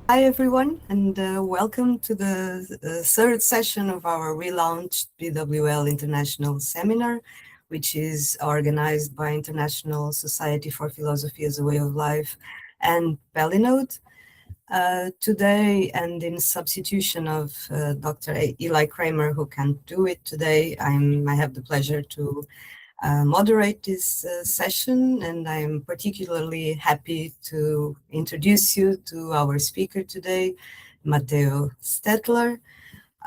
Hi, everyone, and welcome to the third session of our relaunched PWL International Seminar, which is organized by International Society for Philosophy as a Way of Life and Palinode. Today, and in substitution of Dr. Eli Kramer, who can't do it today, I have the pleasure to moderate this session, and I'm particularly happy to introduce you to our speaker today, Matteo Stettler.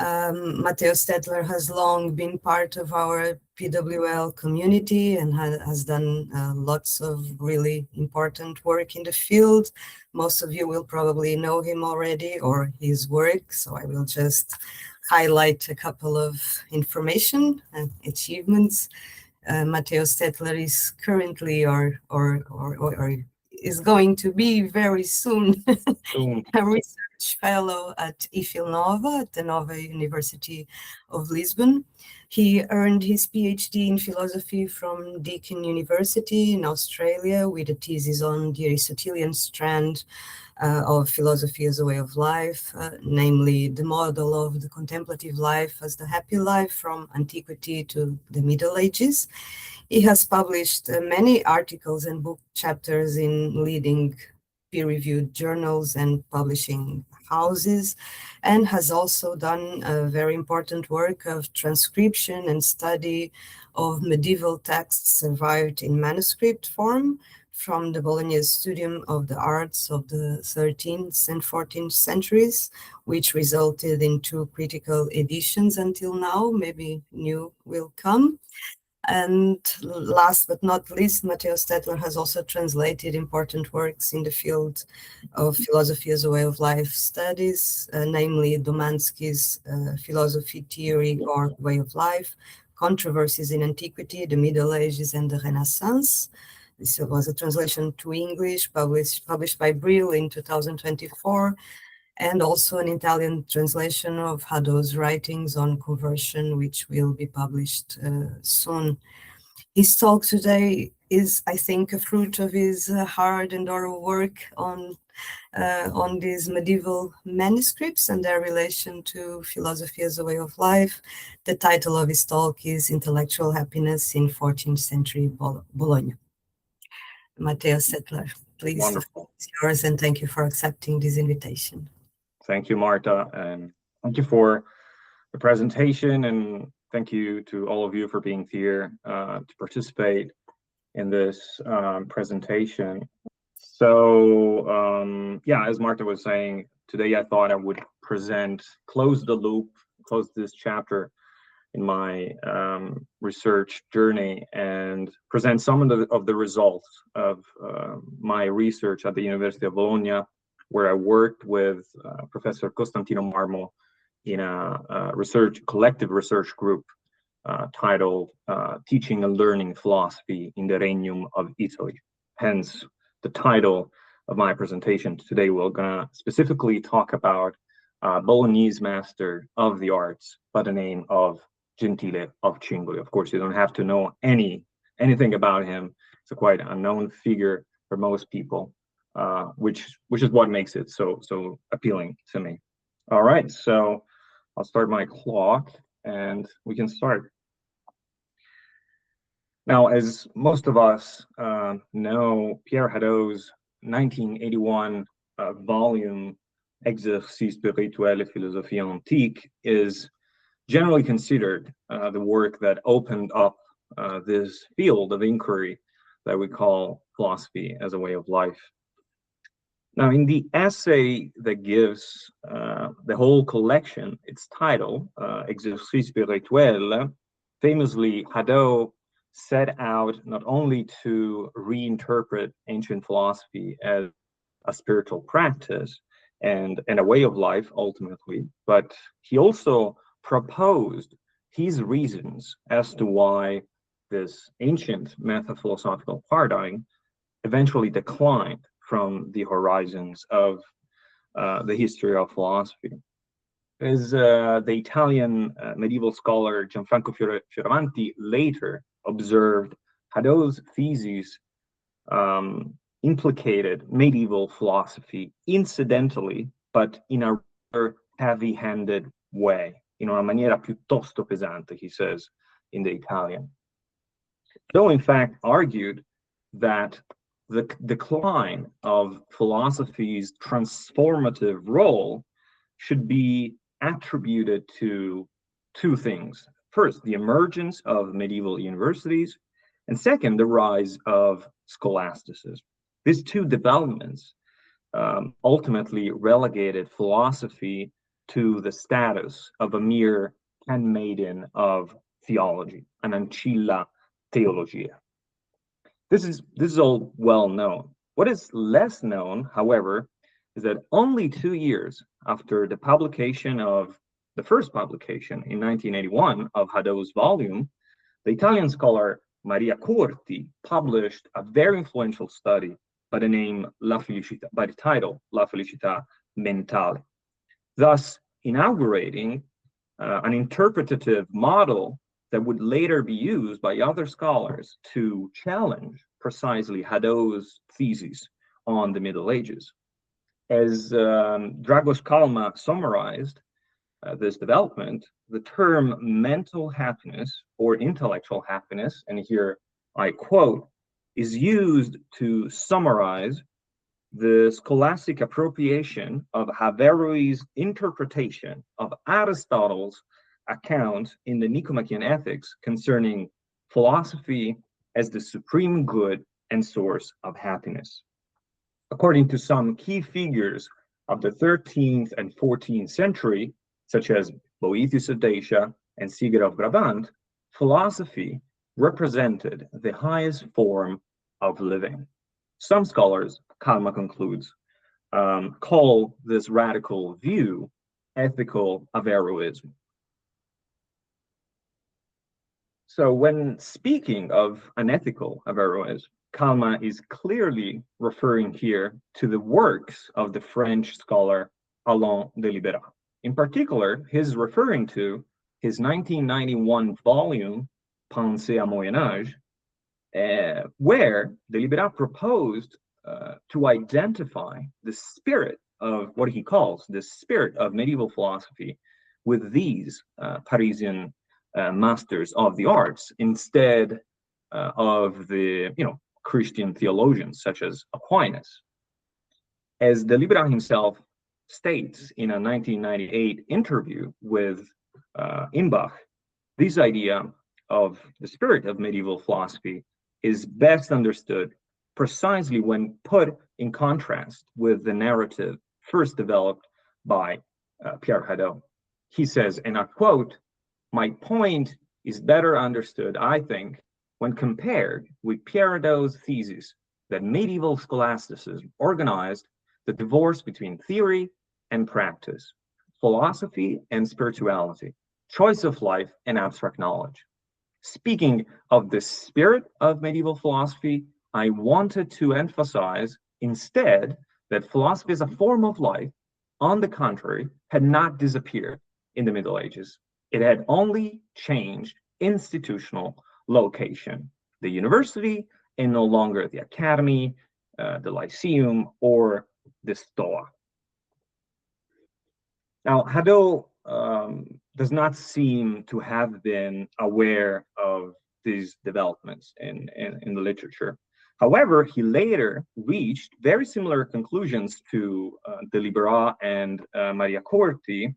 Matteo Stettler has long been part of our PWL community and has done lots of really important work in the field. Most of you will probably know him already or his work, so I will just highlight a couple of information and achievements. Matteo Stettler is currently or is going to be very soon a research fellow at IFIL-NOVA at the Nova University of Lisbon. He earned his PhD in philosophy from Deakin University in Australia with a thesis on the Aristotelian strand of philosophy as a way of life, namely the model of the contemplative life as the happy life from antiquity to the Middle Ages. He has published many articles and book chapters in leading peer-reviewed journals and publishing houses, and has also done a very important work of transcription and study of medieval texts survived in manuscript form from the Bolognese studium of the arts of the 13th and 14th centuries, which resulted in two critical editions until now. Maybe new will come. And last but not least, Matteo Stettler has also translated important works in the field of philosophy as a way of life studies, namely Domansky's Philosophy, Theory, or Way of Life, Controversies in Antiquity, the Middle Ages, and the Renaissance. This was a translation to English, published by Brill in 2024, and also an Italian translation of Hadot's writings on conversion, which will be published soon. His talk today is, I think, a fruit of his hard and oral work on these medieval manuscripts and their relation to philosophy as a way of life. The title of his talk is Intellectual Happiness in 14th Century Bologna. Matteo Stettler, please, Wonderful. It's yours, and thank you for accepting this invitation. Thank you, Marta, and thank you for the presentation, and thank you to all of you for being here to participate in this presentation. So, yeah, as Marta was saying, today I thought I would close the loop, close this chapter in my research journey and present some of the results of my research at the University of Bologna, where I worked with Professor Costantino Marmo in a collective research group titled Teaching and Learning Philosophy in the Regnum of Italy. Hence, the title of my presentation today. We're gonna specifically talk about Bolognese master of the arts by the name of Gentile of Cingoli. Of course, you don't have to know anything about him. It's a quite unknown figure for most people, which is what makes it so appealing to me. All right, so I'll start my clock and we can start. Now, as most of us know, Pierre Hadot's 1981 volume Exercices spirituels et philosophie antique is generally considered the work that opened up this field of inquiry that we call philosophy as a way of life. Now, in the essay that gives the whole collection its title, Exercices spirituels, famously, Hadot set out not only to reinterpret ancient philosophy as a spiritual practice and a way of life, ultimately, but he also proposed his reasons as to why this ancient meta-philosophical paradigm eventually declined from the horizons of the history of philosophy. As the Italian medieval scholar Gianfranco Fioravanti later observed, Hadot's theses implicated medieval philosophy incidentally but in a rather heavy-handed way, in una maniera piuttosto pesante, he says in the Italian. Though, in fact, argued that the decline of philosophy's transformative role should be attributed to two things. First, the emergence of medieval universities, and second, the rise of scholasticism. These two developments ultimately relegated philosophy to the status of a mere handmaiden of theology, an ancilla theologia. This is all well known. What is less known, however, is that only 2 years after the publication of the first publication in 1981 of Hadot's volume, the Italian scholar Maria Corti published a very influential study by the title La Felicità Mentale, thus inaugurating an interpretative model that would later be used by other scholars to challenge precisely Hadot's thesis on the Middle Ages. As Dragos Kalma summarized this development, the term mental happiness or intellectual happiness, and here I quote, is used to summarize the scholastic appropriation of Averroes' interpretation of Aristotle's account in the Nicomachean Ethics concerning philosophy as the supreme good and source of happiness. According to some key figures of the 13th and 14th century, such as Boethius of Dacia and Siger of Brabant, philosophy represented the highest form of living. Some scholars, Kalma concludes, call this radical view ethical Averroism. So when speaking of unethical Averroism, Kalma is clearly referring here to the works of the French scholar Alain de Libérat. In particular, he's referring to his 1991 volume, Pensées à Moyen Âge, where de Libérat proposed to identify the spirit of what he calls the spirit of medieval philosophy with these Parisian masters of the arts instead of the Christian theologians such as Aquinas. As de Libérat himself states in a 1998 interview with Imbach, this idea of the spirit of medieval philosophy is best understood precisely when put in contrast with the narrative first developed by Pierre Hadot. He says, and I quote, "My point is better understood, I think, when compared with Pierre Hadot's thesis that medieval scholasticism organized the divorce between theory and practice, philosophy and spirituality, choice of life and abstract knowledge. Speaking of the spirit of medieval philosophy, I wanted to emphasize instead that philosophy as a form of life, on the contrary, had not disappeared in the Middle Ages. It had only changed institutional location. The university and no longer the academy, the lyceum, or the stoa." Now, Hadot does not seem to have been aware of these developments in the literature. However, he later reached very similar conclusions to de Libérat and Maria Corti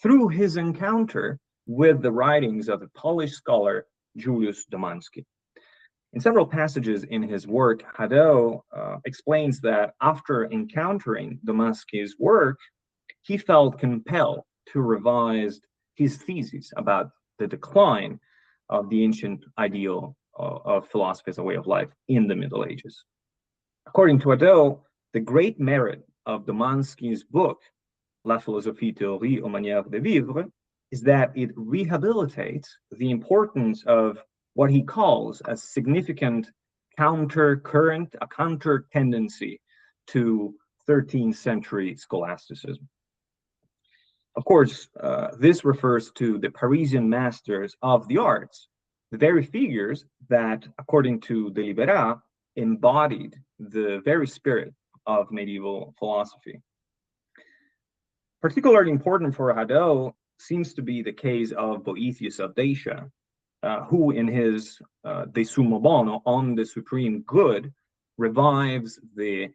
through his encounter with the writings of the Polish scholar Julius Domański. In several passages in his work, Hadot explains that after encountering Domański's work, he felt compelled to revise his thesis about the decline of the ancient ideal of philosophy as a way of life in the Middle Ages. According to Hadot, the great merit of Domański's book, La philosophie théorie aux manières de vivre, is that it rehabilitates the importance of what he calls a significant counter-current, a counter-tendency to 13th century scholasticism. Of course, this refers to the Parisian masters of the arts, the very figures that, according to de Libérat, embodied the very spirit of medieval philosophy. Particularly important for Hadot seems to be the case of Boethius of Dacia, who in his De Summo Bono, on the supreme good, revives the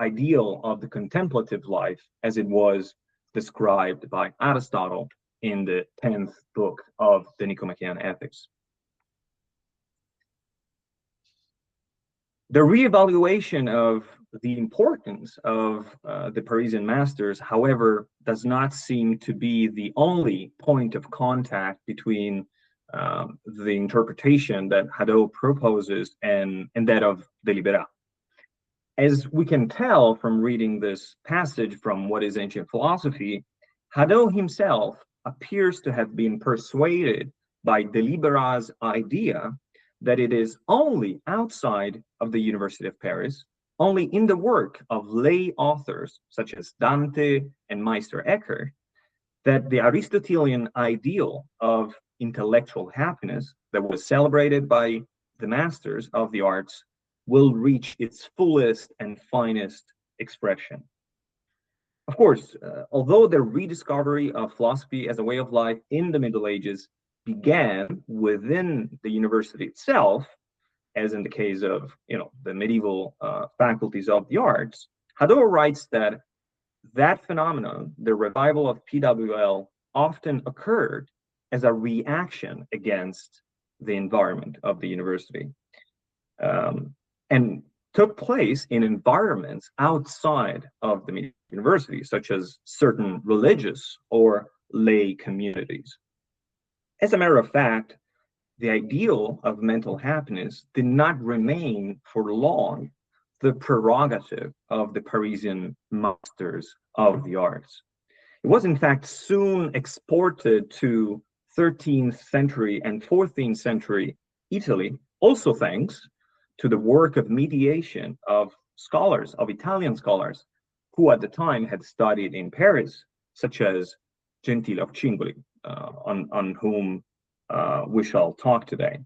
ideal of the contemplative life as it was described by Aristotle in the 10th book of the Nicomachean Ethics. The reevaluation of the importance of the Parisian masters, however, does not seem to be the only point of contact between the interpretation that Hadot proposes and that of the Libera. As we can tell from reading this passage from What is Ancient Philosophy, Hadot himself appears to have been persuaded by the Libera's idea that it is only outside of the University of Paris, only in the work of lay authors such as Dante and Meister Eckhart, that the Aristotelian ideal of intellectual happiness that was celebrated by the masters of the arts will reach its fullest and finest expression. Of course, although the rediscovery of philosophy as a way of life in the Middle Ages began within the university itself, as in the case of the medieval faculties of the arts, Hadot writes that that phenomenon, the revival of PWL, often occurred as a reaction against the environment of the university, and took place in environments outside of the university, such as certain religious or lay communities. As a matter of fact, the ideal of mental happiness did not remain for long the prerogative of the Parisian masters of the arts. It was in fact soon exported to 13th century and 14th century Italy, also thanks to the work of mediation of scholars, of Italian scholars, who at the time had studied in Paris, such as Gentile of Cingoli, on whom we shall talk today.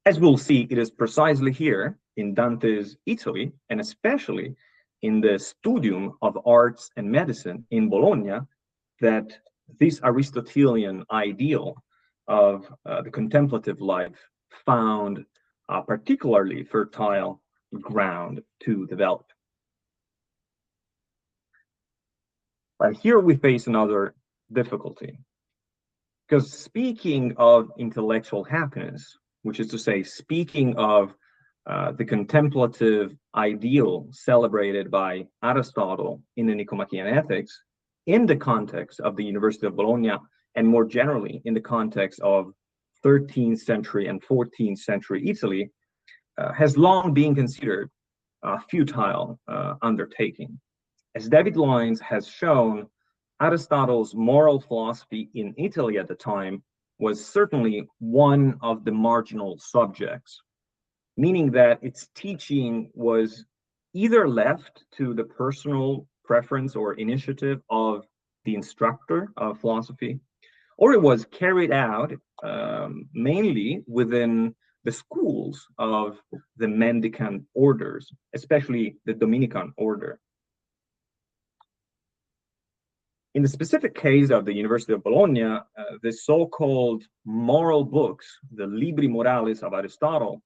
As we'll see, it is precisely here in Dante's Italy, and especially in the studium of arts and medicine in Bologna, that this Aristotelian ideal of the contemplative life found a particularly fertile ground to develop. But here we face another difficulty, because speaking of intellectual happiness, which is to say, speaking of the contemplative ideal celebrated by Aristotle in the Nicomachean Ethics, in the context of the University of Bologna, and more generally in the context of 13th century and 14th century Italy, has long been considered a futile undertaking. As David Lyons has shown, Aristotle's moral philosophy in Italy at the time was certainly one of the marginal subjects, meaning that its teaching was either left to the personal preference or initiative of the instructor of philosophy, or it was carried out mainly within the schools of the mendicant orders, especially the Dominican order. In the specific case of the University of Bologna, the so-called moral books, the Libri Morales of Aristotle,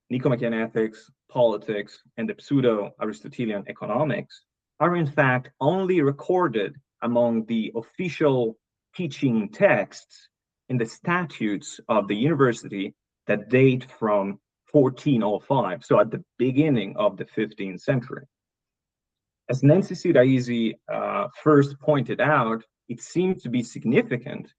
Nicomachean Ethics, Politics, and the pseudo-Aristotelian Economics, are in fact only recorded among the official teaching texts in the statutes of the university that date from 1405, so at the beginning of the 15th century. As Nancy Siraisi first pointed out, it seems to be significant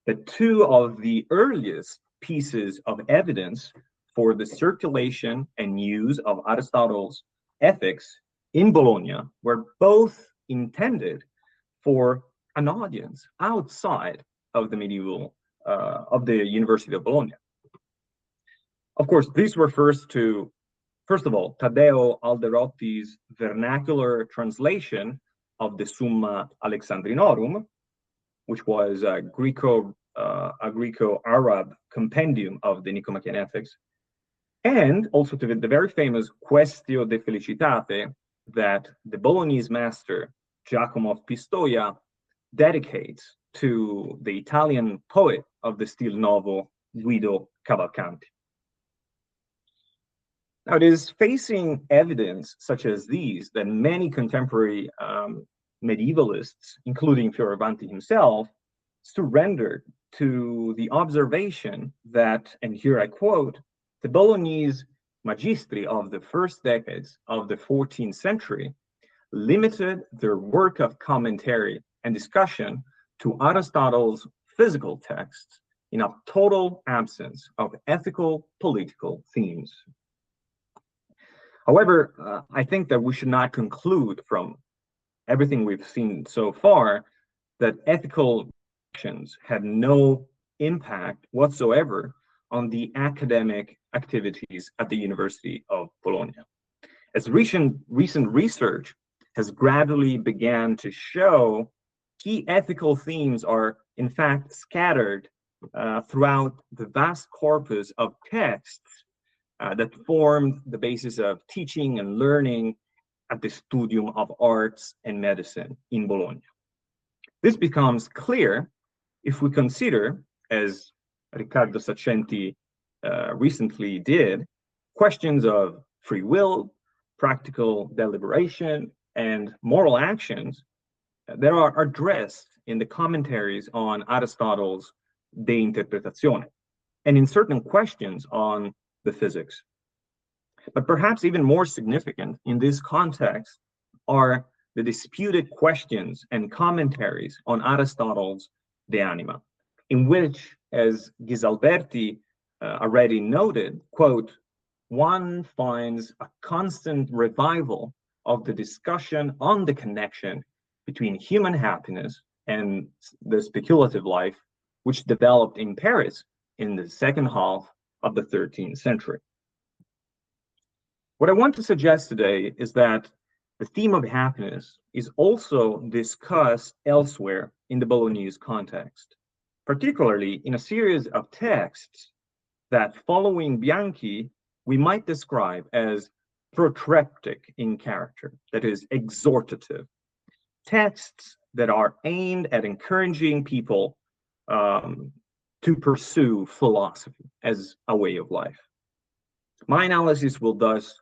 that two of the earliest pieces of evidence for the circulation and use of Aristotle's ethics in Bologna were both intended for an audience outside of the medieval, of the University of Bologna. Of course, this refers to, first of all, Taddeo Alderotti's vernacular translation of the Summa Alexandrinorum, which was a Greco-Arab compendium of the Nicomachean Ethics, and also to the very famous Quaestio de Felicitate that the Bolognese master Giacomo of Pistoia dedicates to the Italian poet of the Stil Novo, Guido Cavalcanti. Now, it is facing evidence such as these that many contemporary medievalists, including Fioravanti himself, surrendered to the observation that, and here I quote, the Bolognese magistri of the first decades of the 14th century limited their work of commentary and discussion to Aristotle's physical texts in a total absence of ethical, political themes. However, I think that we should not conclude from everything we've seen so far that ethical actions had no impact whatsoever on the academic activities at the University of Bologna. As recent research has gradually began to show, key ethical themes are in fact scattered throughout the vast corpus of texts that formed the basis of teaching and learning at the studium of arts and medicine in Bologna. This becomes clear if we consider, as Riccardo Saccenti recently did, questions of free will, practical deliberation, and moral actions that are addressed in the commentaries on Aristotle's De Interpretatione, and in certain questions on the physics. But perhaps even more significant in this context are the disputed questions and commentaries on Aristotle's De Anima, in which, as Ghisalberti already noted, quote, one finds a constant revival of the discussion on the connection between human happiness and the speculative life, which developed in Paris in the second half of the 13th century. What I want to suggest today is that the theme of happiness is also discussed elsewhere in the Bolognese context, particularly in a series of texts that, following Bianchi, we might describe as protreptic in character, that is, exhortative. Texts that are aimed at encouraging people to pursue philosophy as a way of life. My analysis will thus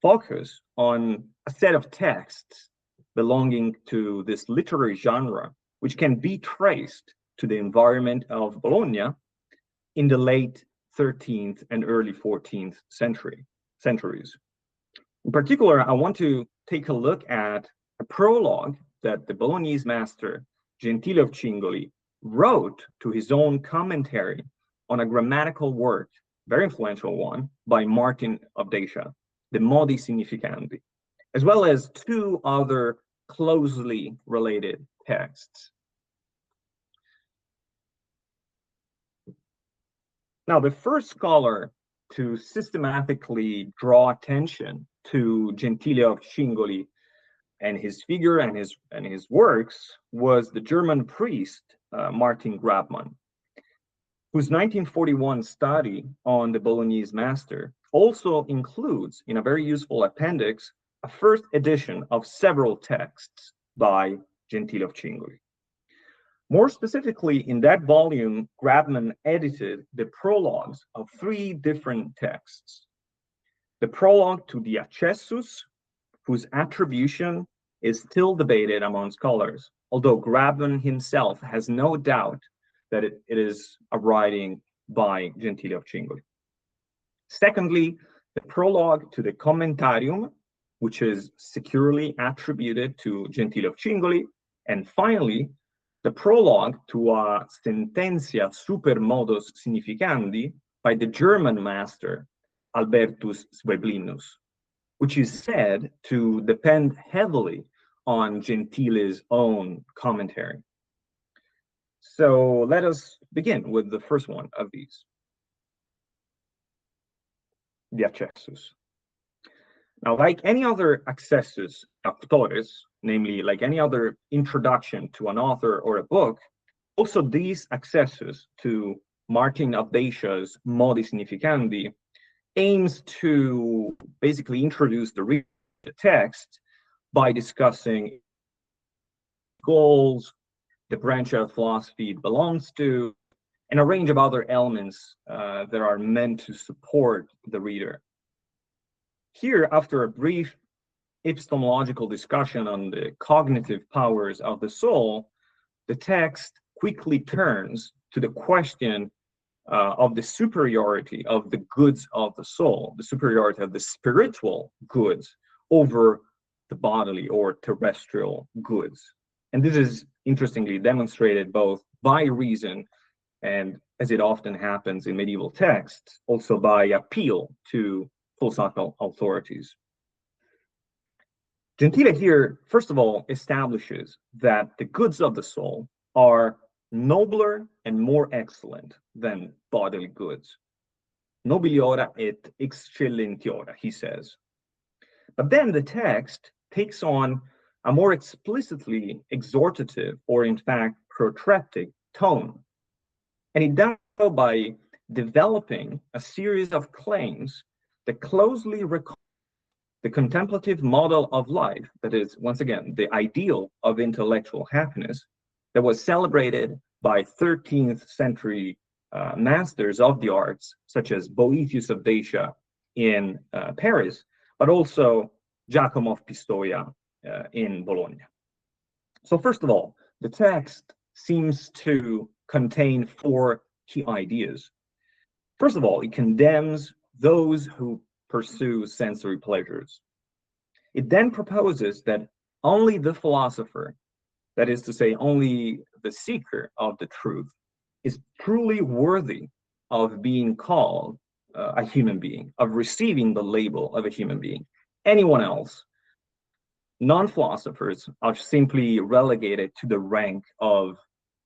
focus on a set of texts belonging to this literary genre, which can be traced to the environment of Bologna in the late 13th and early 14th centuries. In particular, I want to take a look at a prologue that the Bolognese master Gentile of Cingoli wrote to his own commentary on a grammatical work, very influential one, by Martin of Dacia, the Modi Significandi, as well as two other closely related texts. Now, the first scholar to systematically draw attention to Gentile of Cingoli and his figure and his works was the German priest Martin Grabmann, whose 1941 study on the Bolognese master also includes, in a very useful appendix, a first edition of several texts by Gentile of Cingoli. More specifically, in that volume, Grabmann edited the prologues of three different texts. The prologue to the Accessus, whose attribution is still debated among scholars, although Grabmann himself has no doubt that it is a writing by Gentile of Cingoli. Secondly, the prologue to the Commentarium, which is securely attributed to Gentile of Cingoli. And finally, the prologue to a Sententia super modus significandi by the German master Albertus Zweiblinus, which is said to depend heavily on Gentile's own commentary. So let us begin with the first one of these, the Accessus. Now, like any other accessus auctores, namely like any other introduction to an author or a book, also these accessus to Martin of Dacia's Modi Significandi aims to basically introduce the text by discussing goals, the branch of philosophy it belongs to, and a range of other elements that are meant to support the reader. Here, after a brief epistemological discussion on the cognitive powers of the soul, the text quickly turns to the question of the superiority of the goods of the soul, the superiority of the spiritual goods over the bodily or terrestrial goods. And this is interestingly demonstrated both by reason and, as it often happens in medieval texts, also by appeal to philosophical authorities. Gentile here, first of all, establishes that the goods of the soul are nobler and more excellent than bodily goods. Nobiliora et excellentiora, he says. But then the text takes on a more explicitly exhortative, or in fact, protreptic tone. And it does so by developing a series of claims that closely recall the contemplative model of life, that is, once again, the ideal of intellectual happiness that was celebrated by 13th-century masters of the arts, such as Boethius of Dacia in Paris, but also Giacomo of Pistoia in Bologna. So first of all, the text seems to contain four key ideas. First of all, it condemns those who pursue sensory pleasures. It then proposes that only the philosopher, that is to say, only the seeker of the truth, is truly worthy of being called a human being, of receiving the label of a human being. Anyone else, non-philosophers, are simply relegated to the rank of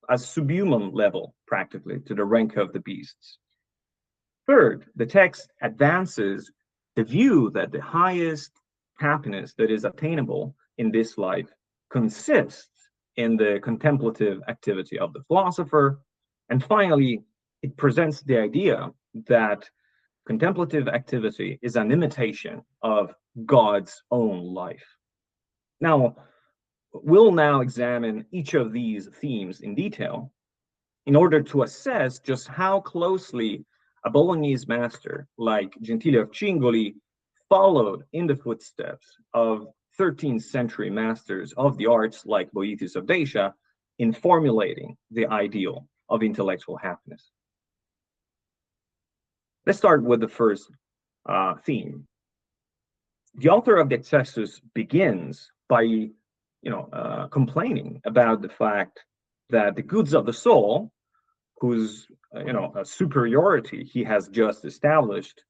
a subhuman level, practically, to the rank of the beasts. Third, the text advances the view that the highest happiness that is attainable in this life consists in the contemplative activity of the philosopher. And finally, it presents the idea that contemplative activity is an imitation of God's own life. Now, we'll now examine each of these themes in detail in order to assess just how closely a Bolognese master like Gentile of Cingoli followed in the footsteps of 13th-century masters of the arts like Boethius of Dacia in formulating the ideal of intellectual happiness. Let's start with the first theme. The author of the Excessus begins by complaining about the fact that the goods of the soul, whose superiority he has just established,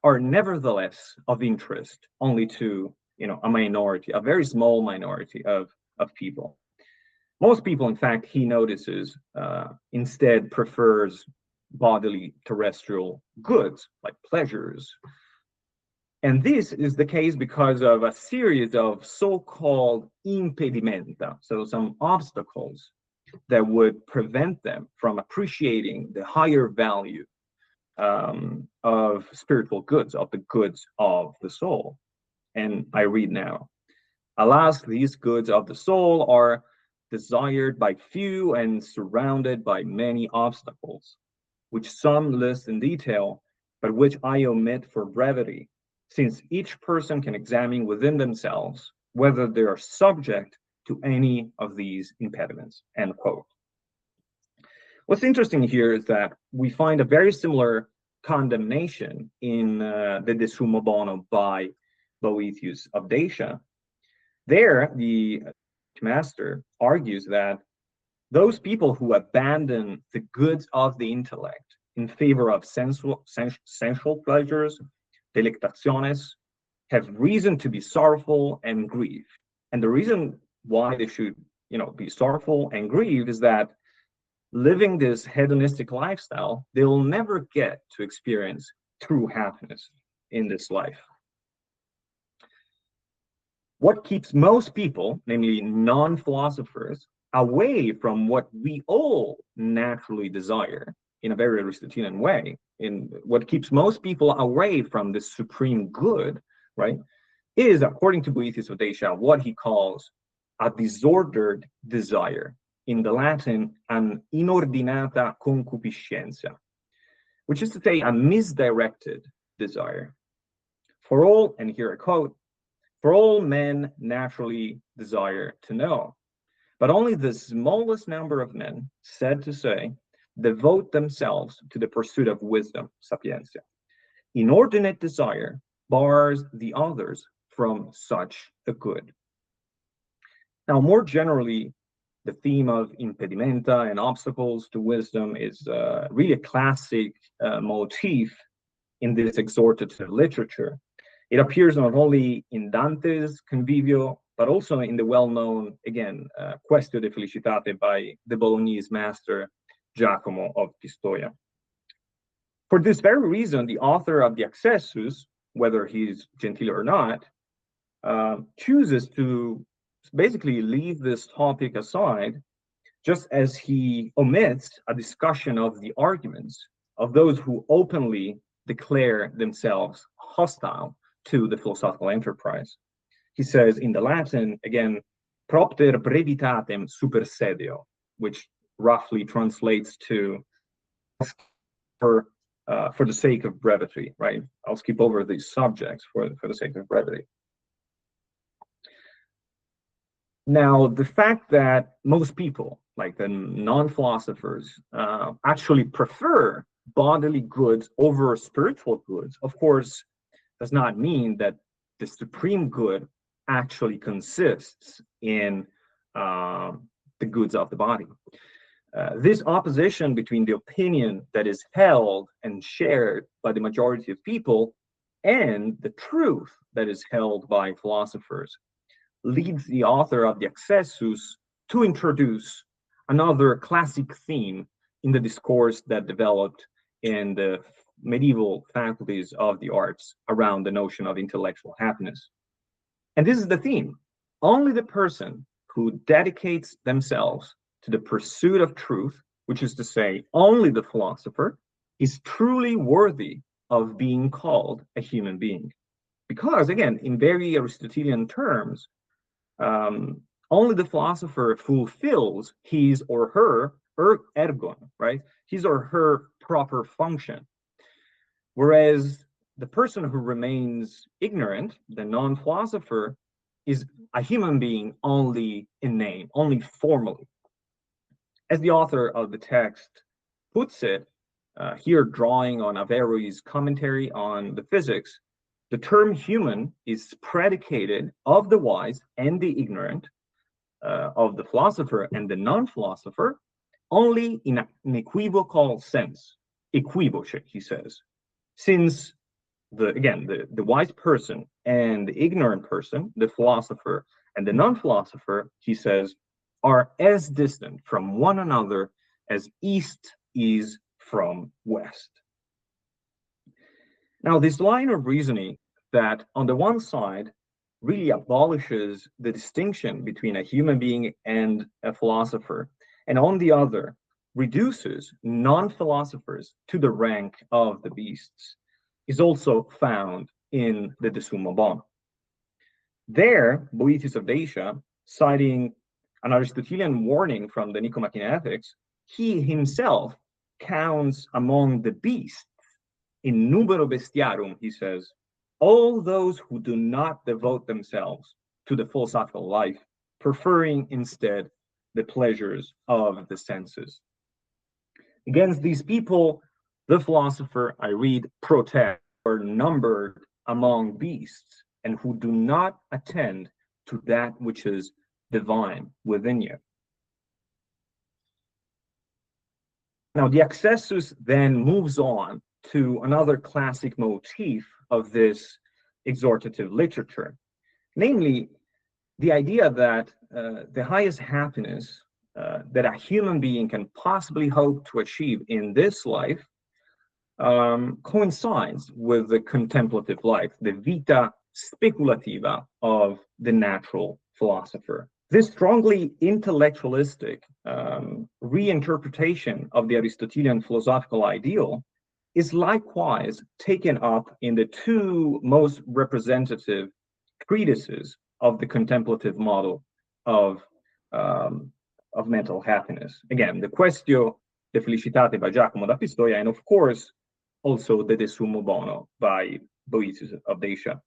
are nevertheless of interest only to a minority, a very small minority of people. Most people, in fact, he notices, instead prefers bodily terrestrial goods like pleasures. And this is the case because of a series of so-called impedimenta, so some obstacles that would prevent them from appreciating the higher value of spiritual goods, of the goods of the soul. And I read now, alas, these goods of the soul are desired by few and surrounded by many obstacles, which some list in detail, but which I omit for brevity, since each person can examine within themselves whether they are subject to any of these impediments, end quote. What's interesting here is that we find a very similar condemnation in the De Summo Bono by Boethius of Dacia. There, the master argues that those people who abandon the goods of the intellect in favor of sensual pleasures, delectationes, have reason to be sorrowful and grieve. And the reason why they should, be sorrowful and grieve is that living this hedonistic lifestyle, they will never get to experience true happiness in this life. What keeps most people, namely non-philosophers, away from what we all naturally desire in a very Aristotelian way, in what keeps most people away from the supreme good, right, is, according to Boethius of Dacia, what he calls a disordered desire, in the Latin, an inordinata concupiscentia, which is to say a misdirected desire. For all, and here I quote, for all men naturally desire to know, but only the smallest number of men, sad to say, devote themselves to the pursuit of wisdom, sapientia. Inordinate desire bars the others from such a good. Now, more generally, the theme of impedimenta and obstacles to wisdom is really a classic motif in this exhortative literature. It appears not only in Dante's Convivio, but also in the well-known, again, Quaestio de Felicitate by the Bolognese master Giacomo of Pistoia. For this very reason, the author of the Accessus, whether he's Gentile or not, chooses to basically leave this topic aside, just as he omits a discussion of the arguments of those who openly declare themselves hostile to the philosophical enterprise. He says in the Latin, again, propter brevitatem supersedio, which roughly translates to for the sake of brevity, right? I'll skip over these subjects for the sake of brevity. Now, the fact that most people, like the non-philosophers, actually prefer bodily goods over spiritual goods, of course, does not mean that the supreme good actually consists in the goods of the body. This opposition between the opinion that is held and shared by the majority of people and the truth that is held by philosophers leads the author of the Accessus to introduce another classic theme in the discourse that developed in the medieval faculties of the arts around the notion of intellectual happiness. And this is the theme. Only the person who dedicates themselves to the pursuit of truth, which is to say, only the philosopher, is truly worthy of being called a human being. Because, again, in very Aristotelian terms, only the philosopher fulfills his or her ergon, right? His or her proper function. Whereas the person who remains ignorant, the non-philosopher, is a human being only in name, only formally. As the author of the text puts it, here drawing on Averroes' commentary on the physics, the term human is predicated of the wise and the ignorant, of the philosopher and the non-philosopher, only in an equivocal sense, equivoce, he says, since the wise person and the ignorant person, the philosopher and the non-philosopher, he says, are as distant from one another as east is from west. Now, this line of reasoning that on the one side really abolishes the distinction between a human being and a philosopher, and on the other reduces non-philosophers to the rank of the beasts, is also found in the De Summo Bono. There, Boethius of Dacia, citing an Aristotelian warning from the Nicomachean Ethics, he himself counts among the beasts, in numero bestiarum, he says, all those who do not devote themselves to the philosophical life, preferring instead the pleasures of the senses. Against these people, the philosopher, I read, protect, are numbered among beasts, and who do not attend to that which is divine within you. Now, the Accessus then moves on to another classic motif of this exhortative literature, namely the idea that the highest happiness that a human being can possibly hope to achieve in this life coincides with the contemplative life, the vita speculativa of the natural philosopher. This strongly intellectualistic reinterpretation of the Aristotelian philosophical ideal is likewise taken up in the two most representative treatises of the contemplative model of mental happiness. Again, the Quaestio de Felicitate by Giacomo da Pistoia, and of course, also the De Sumo Bono by Boethius of Dacia.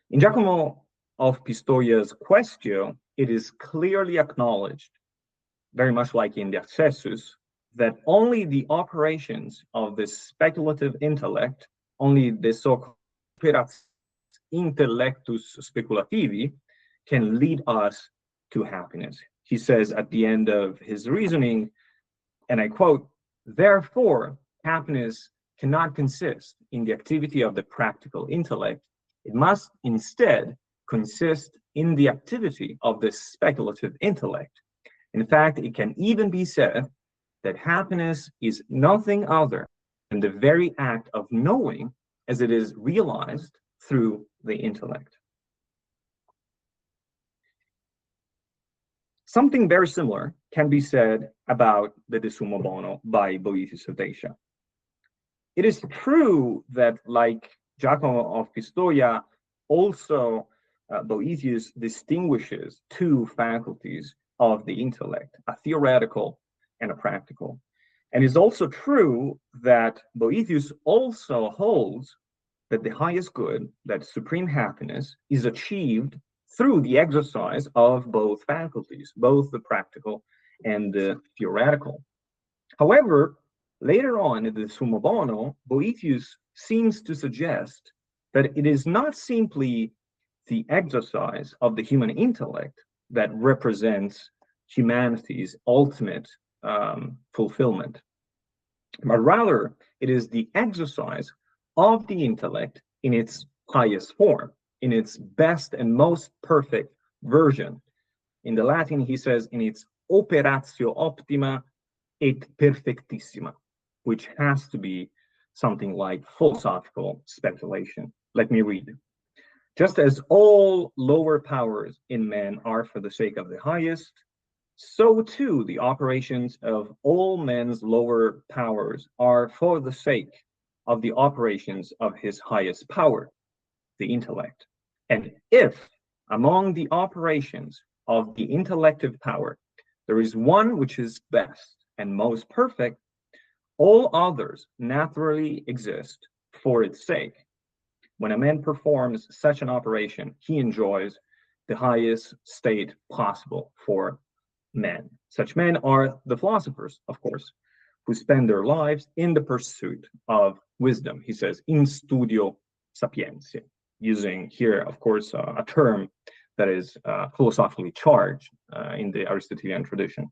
In Giacomo of Pistoia's Quaestio, it is clearly acknowledged, very much like in the Accessus, that only the operations of the speculative intellect, only the so-called intellectus speculativi, can lead us to happiness. He says at the end of his reasoning, and I quote, "Therefore, happiness cannot consist in the activity of the practical intellect. It must instead consist in the activity of the speculative intellect. In fact, it can even be said that happiness is nothing other than the very act of knowing as it is realized through the intellect." Something very similar can be said about the De Sumo Bono by Boethius of Dacia. It is true that, like Giacomo of Pistoia, also Boethius distinguishes two faculties of the intellect, a theoretical and a practical. And it's also true that Boethius also holds that the highest good, that supreme happiness, is achieved through the exercise of both faculties, both the practical and the theoretical. However, later on in the Sumo Bono, Boethius seems to suggest that it is not simply the exercise of the human intellect that represents humanity's ultimate fulfillment, but rather it is the exercise of the intellect in its highest form, in its best and most perfect version. In the Latin, he says, in its operatio optima et perfectissima, which has to be something like philosophical speculation. Let me read. "Just as all lower powers in man are for the sake of the highest, so too the operations of all men's lower powers are for the sake of the operations of his highest power, the intellect. And if among the operations of the intellective power there is one which is best and most perfect, all others naturally exist for its sake. When a man performs such an operation, he enjoys the highest state possible for men. Such men are the philosophers, of course, who spend their lives in the pursuit of wisdom." He says, "in studio sapientiae," using here, of course, a term that is philosophically charged in the Aristotelian tradition.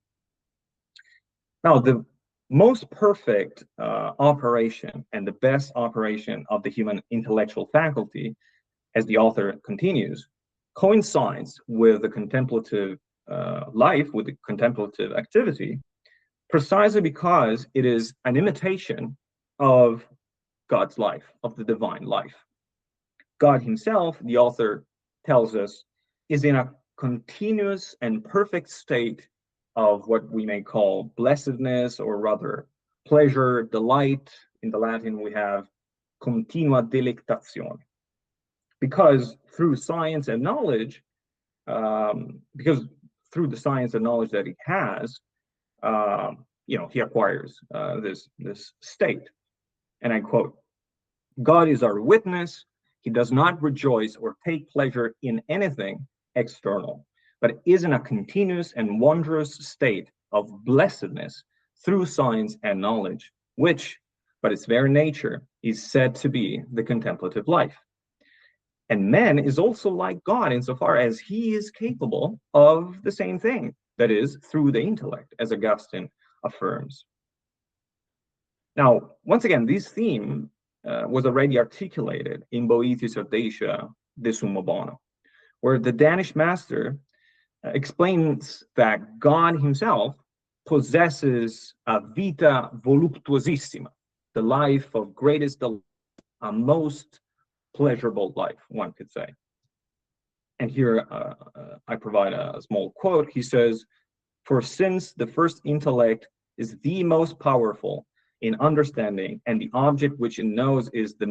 Now, the most perfect operation and the best operation of the human intellectual faculty, as the author continues, coincides with the contemplative life, with the contemplative activity, precisely because it is an imitation of God's life, of the divine life. God himself, the author tells us, is in a continuous and perfect state of what we may call blessedness, or rather pleasure, delight. In the Latin, we have continua delectazione. Because through science and knowledge, because through the science and knowledge that he has, he acquires this state. And I quote, "God is our witness. He does not rejoice or take pleasure in anything external, but is in a continuous and wondrous state of blessedness through science and knowledge, which, by its very nature, is said to be the contemplative life. And man is also like God insofar as he is capable of the same thing, that is, through the intellect, as Augustine affirms." Now, once again, this theme was already articulated in Boethius of Dacia, De Sumo Bono, where the Danish master explains that God himself possesses a vita voluptuosissima, the life of greatest delight, a most pleasurable life, one could say. And here I provide a small quote. He says, "For since the first intellect is the most powerful in understanding, and the object which it knows is the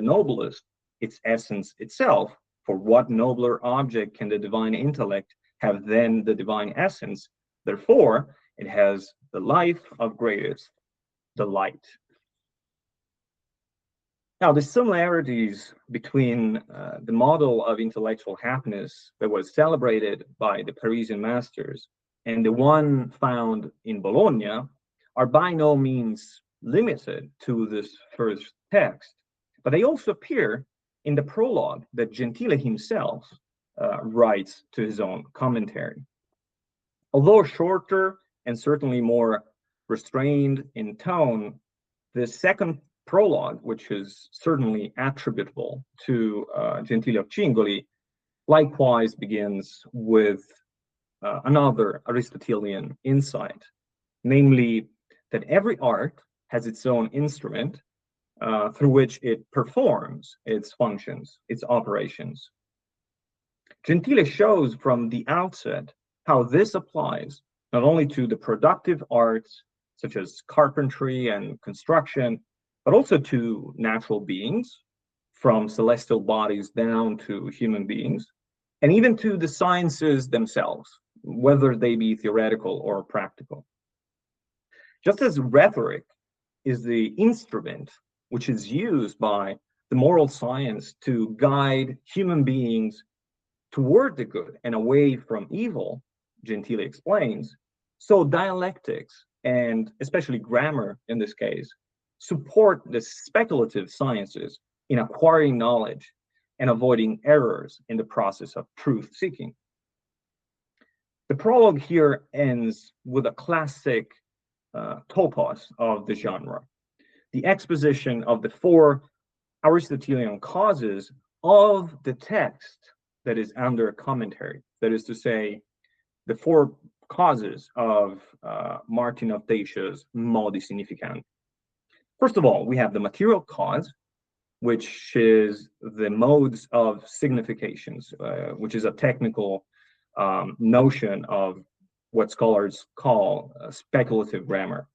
noblest, its essence itself, For what nobler object can the divine intellect have than the divine essence? Therefore, it has the life of greatest delight. Now, the similarities between the model of intellectual happiness that was celebrated by the Parisian masters and the one found in Bologna are by no means limited to this first text, but they also appear in the prologue that Gentile himself writes to his own commentary. Although shorter and certainly more restrained in tone, the second prologue, which is certainly attributable to Gentile of Cingoli, likewise begins with another Aristotelian insight, namely that every art has its own instrument through which it performs its functions, its operations. Gentile shows from the outset how this applies not only to the productive arts, such as carpentry and construction, but also to natural beings, from celestial bodies down to human beings, and even to the sciences themselves, whether they be theoretical or practical. Just as rhetoric is the instrument which is used by the moral science to guide human beings toward the good and away from evil, Gentile explains, so dialectics, and especially grammar in this case, support the speculative sciences in acquiring knowledge and avoiding errors in the process of truth-seeking. The prologue here ends with a classic topos of the genre, the exposition of the four Aristotelian causes of the text that is under commentary, that is to say, the four causes of Martin of Dacia's modi significandi. First of all, we have the material cause, which is the modes of significations, which is a technical notion of what scholars call speculative grammar.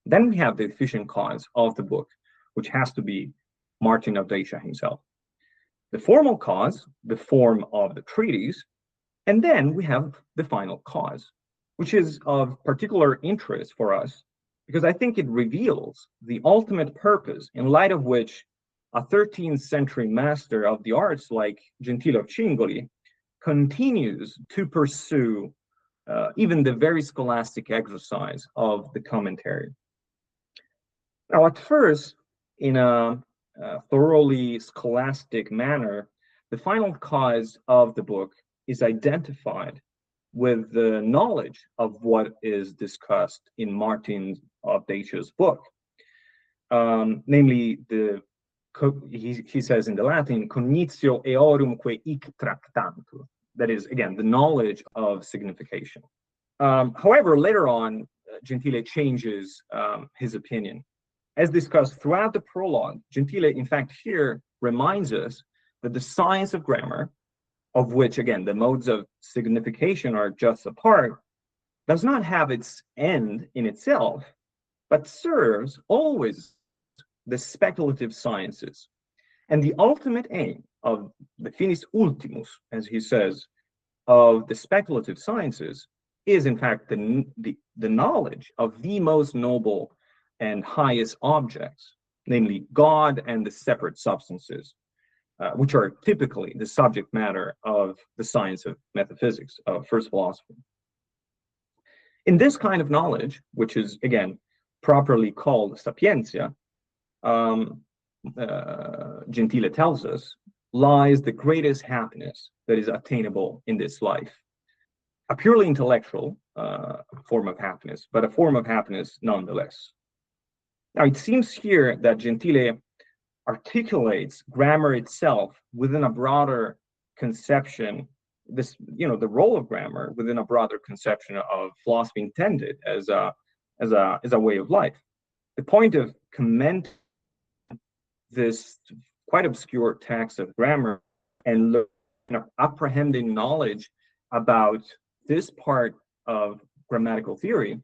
Then we have the efficient cause of the book, which has to be Martin of Dacia himself. The formal cause, the form of the treatise, and then we have the final cause, which is of particular interest for us because I think it reveals the ultimate purpose in light of which a 13th century master of the arts like Gentile of Cingoli continues to pursue even the very scholastic exercise of the commentary. Now, at first, in a thoroughly scholastic manner, the final cause of the book is identified with the knowledge of what is discussed in Martin of Dacia's book. Namely, he says in the Latin, cognitio eorumque hic tractantur. That is, again, the knowledge of signification. However, later on, Gentile changes his opinion. As discussed throughout the prologue, Gentile, in fact, here reminds us that the science of grammar, of which, again, the modes of signification are just a part, does not have its end in itself, but serves always the speculative sciences. And the ultimate aim of the finis ultimus, as he says, of the speculative sciences is, in fact, the knowledge of the most noble and highest objects, namely God and the separate substances, which are typically the subject matter of the science of metaphysics, of first philosophy. In this kind of knowledge, which is, again, properly called sapientia, Gentile tells us, lies the greatest happiness that is attainable in this life. A purely intellectual form of happiness, but a form of happiness nonetheless. Now, it seems here that Gentile articulates grammar itself within a broader conception, the role of grammar within a broader conception of philosophy intended as a way of life. The point of commenting this quite obscure text of grammar and apprehending knowledge about this part of grammatical theory,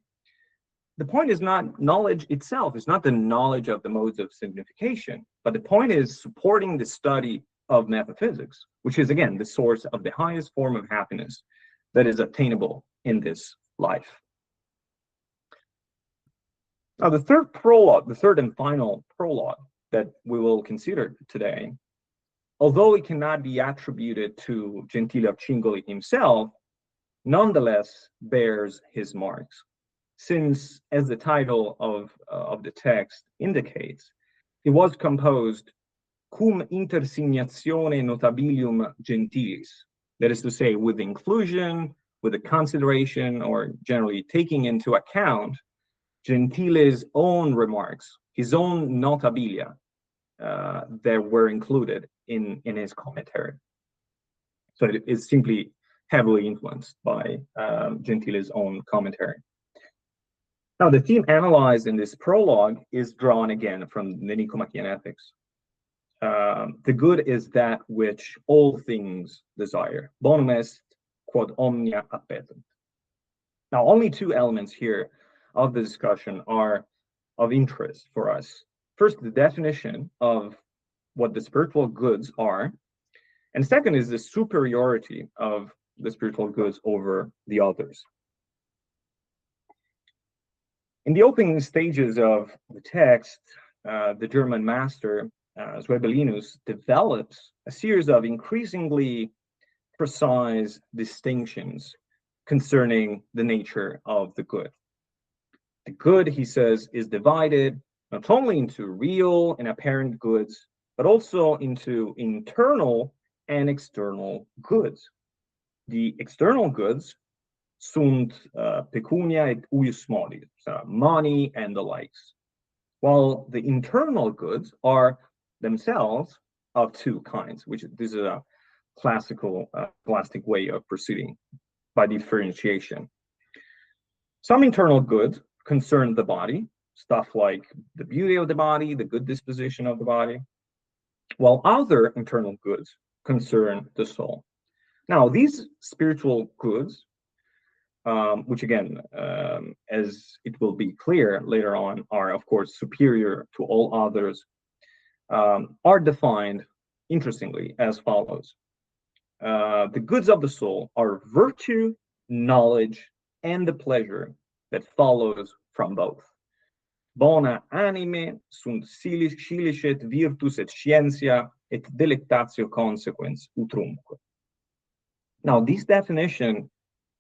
the point is not knowledge itself, it's not the knowledge of the modes of signification, but the point is supporting the study of metaphysics, which is, again, the source of the highest form of happiness that is attainable in this life. Now, the third and final prologue that we will consider today, although it cannot be attributed to Gentile of Cingoli himself, nonetheless bears his marks, since, as the title of the text indicates, it was composed cum intersignatione notabilium gentilis, that is to say, with the inclusion, with the consideration, or generally taking into account Gentile's own remarks, his own notabilia that were included in his commentary. So it is simply heavily influenced by Gentile's own commentary. Now, the theme analyzed in this prologue is drawn again from the Nicomachean Ethics. The good is that which all things desire. Bonum est quod omnia appetent. Now, only two elements here of the discussion are of interest for us. First, the definition of what the spiritual goods are, and second is the superiority of the spiritual goods over the others. In the opening stages of the text, the German master, Zwebelinus, develops a series of increasingly precise distinctions concerning the nature of the good. The good, he says, is divided not only into real and apparent goods, but also into internal and external goods. The external goods sunt pecunia et uius modi, so money and the likes, while the internal goods are themselves of two kinds, which this is a classical scholastic way of proceeding by differentiation. Some internal goods concern the body, stuff like the beauty of the body, the good disposition of the body, while other internal goods concern the soul. Now, these spiritual goods, which again, as it will be clear later on, are of course superior to all others, are defined, interestingly, as follows. The goods of the soul are virtue, knowledge, and the pleasure that follows from both. Bona anime sunt scilicet virtus et scientia et delectatio consequens utrumque. Now, this definition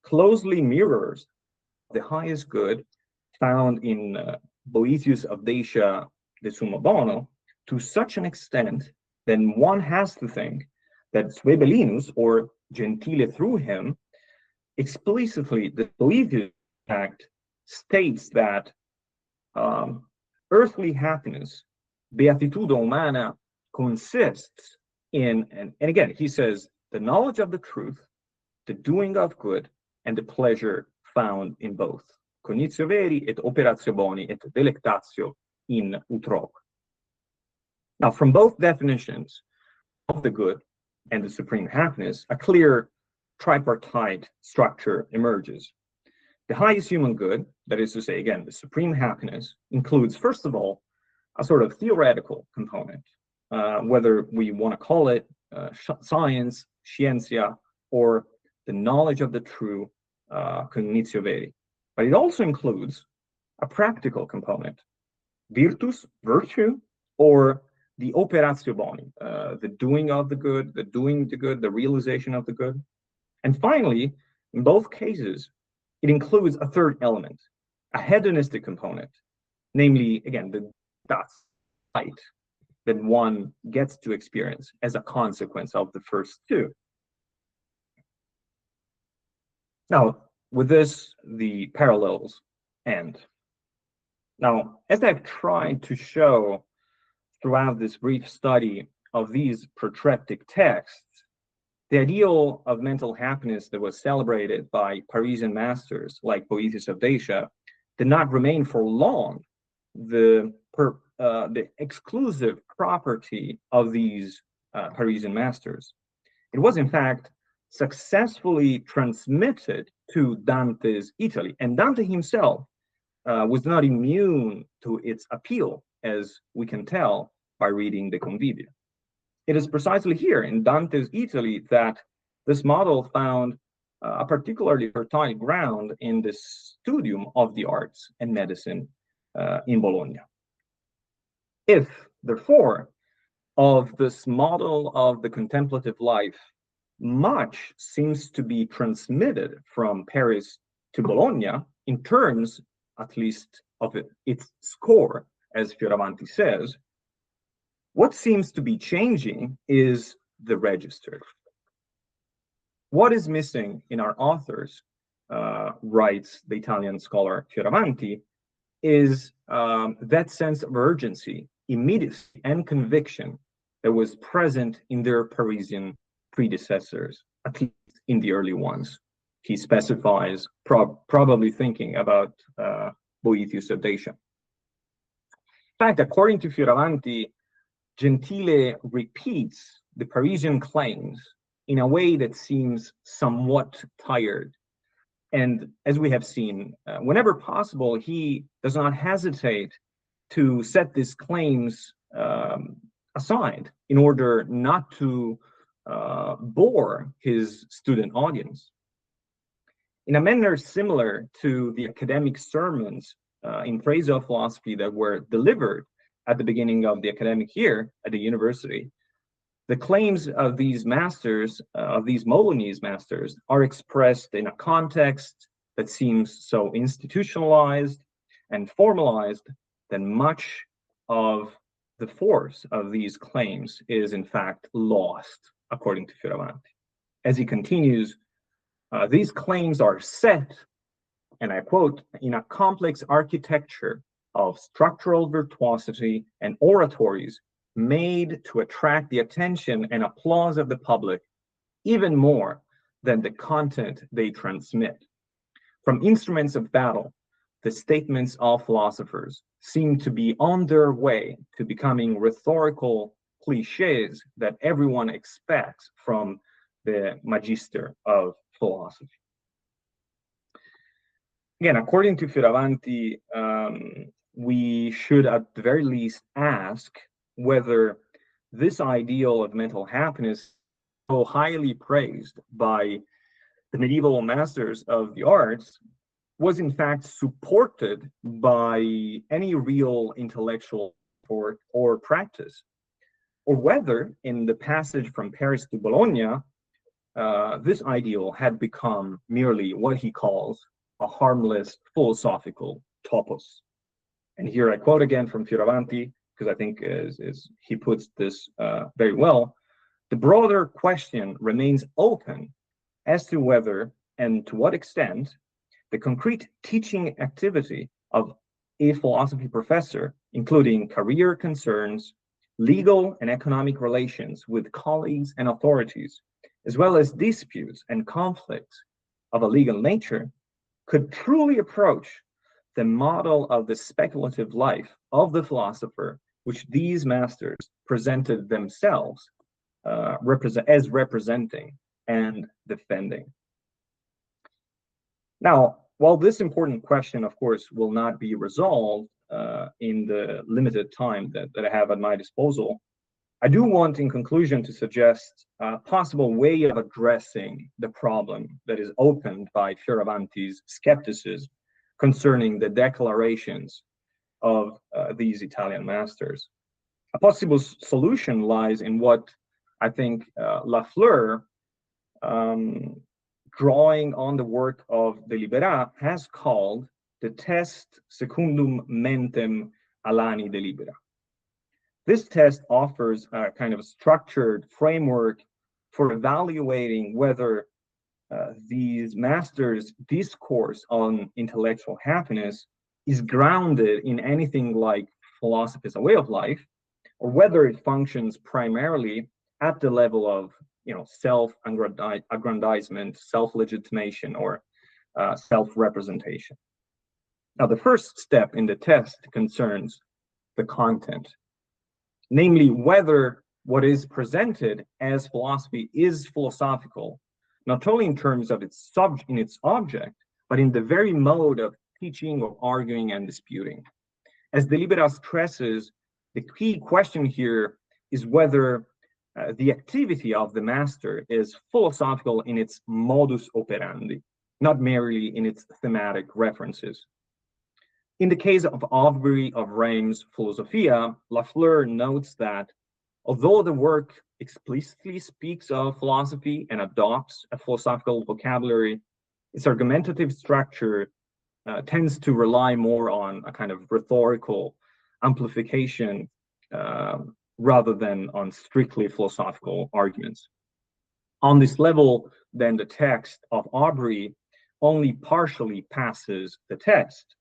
closely mirrors the highest good found in Boethius of Dacia, De Summo Bono, to such an extent that one has to think that Zwebelinus, or Gentile through him, explicitly, the Boethius Act states that earthly happiness, beatitudo humana, consists in, and again, he says, the knowledge of the truth, the doing of good, and the pleasure found in both. Cognitio veri et operatio boni et delectatio in utroque. Now, from both definitions of the good and the supreme happiness, a clear tripartite structure emerges. The highest human good, that is to say, again, the supreme happiness, includes, first of all, a sort of theoretical component, whether we want to call it science, scientia, or the knowledge of the true, cognitio veri. But it also includes a practical component, virtus, virtue, or the operatio boni, the doing of the good, the realization of the good. And finally, in both cases, it includes a third element, a hedonistic component, namely, again, the delight that one gets to experience as a consequence of the first two. Now, with this, the parallels end. Now, as I've tried to show throughout this brief study of these protreptic texts, the ideal of mental happiness that was celebrated by Parisian masters like Boethius of Dacia did not remain for long the exclusive property of these Parisian masters. It was, in fact, successfully transmitted to Dante's Italy, and Dante himself was not immune to its appeal, as we can tell by reading the Convivia. it is precisely here in Dante's Italy that this model found a particularly fertile ground in the studium of the arts and medicine in Bologna. If, therefore, of this model of the contemplative life, much seems to be transmitted from Paris to Bologna in terms, at least, of its score, as Fioravanti says, what seems to be changing is the register. What is missing in our authors, writes the Italian scholar Fioravanti, is that sense of urgency, immediacy, and conviction that was present in their Parisian predecessors, at least in the early ones. He specifies, probably thinking about Boethius of Dacia. In fact, according to Fioravanti, Gentile repeats the Parisian claims in a way that seems somewhat tired. And as we have seen, whenever possible, he does not hesitate to set these claims aside in order not to bore his student audience. In a manner similar to the academic sermons in praise of philosophy that were delivered at the beginning of the academic year at the university, the claims of these masters, of these Bolognese masters, are expressed in a context that seems so institutionalized and formalized that much of the force of these claims is in fact lost, according to Fioravanti. As he continues, these claims are set, and I quote, in a complex architecture of structural virtuosity and oratories made to attract the attention and applause of the public even more than the content they transmit. From instruments of battle, the statements of philosophers seem to be on their way to becoming rhetorical cliches that everyone expects from the magister of philosophy. Again, according to Fioravanti, we should at the very least ask whether this ideal of mental happiness, so highly praised by the medieval masters of the arts, was in fact supported by any real intellectual effort or practice, or whether in the passage from Paris to Bologna, this ideal had become merely what he calls a harmless philosophical topos. And here I quote again from Fioravanti, because I think he puts this very well. The broader question remains open as to whether and to what extent the concrete teaching activity of a philosophy professor, including career concerns, legal and economic relations with colleagues and authorities, as well as disputes and conflicts of a legal nature, could truly approach the model of the speculative life of the philosopher, which these masters presented themselves as representing and defending. Now, while this important question, of course, will not be resolved in the limited time that I have at my disposal, I do want, in conclusion, to suggest a possible way of addressing the problem that is opened by Fioravanti's skepticism concerning the declarations of these Italian masters. A possible solution lies in what I think Lafleur, drawing on the work of Delibera, has called the test secundum mentem alani delibera. This test offers a kind of structured framework for evaluating whether these masters' discourse on intellectual happiness is grounded in anything like philosophy as a way of life, or whether it functions primarily at the level of self-aggrandizement, self-legitimation, or self-representation. Now, the first step in the test concerns the content, namely whether what is presented as philosophy is philosophical, not only in terms of its object, but in the very mode of teaching, of arguing, and disputing. As Delibera stresses, the key question here is whether the activity of the master is philosophical in its modus operandi, not merely in its thematic references. In the case of Aubrey of Reims' Philosophia, Lafleur notes that although the work explicitly speaks of philosophy and adopts a philosophical vocabulary, its argumentative structure tends to rely more on a kind of rhetorical amplification rather than on strictly philosophical arguments. On this level, then the text of Aubrey only partially passes the test.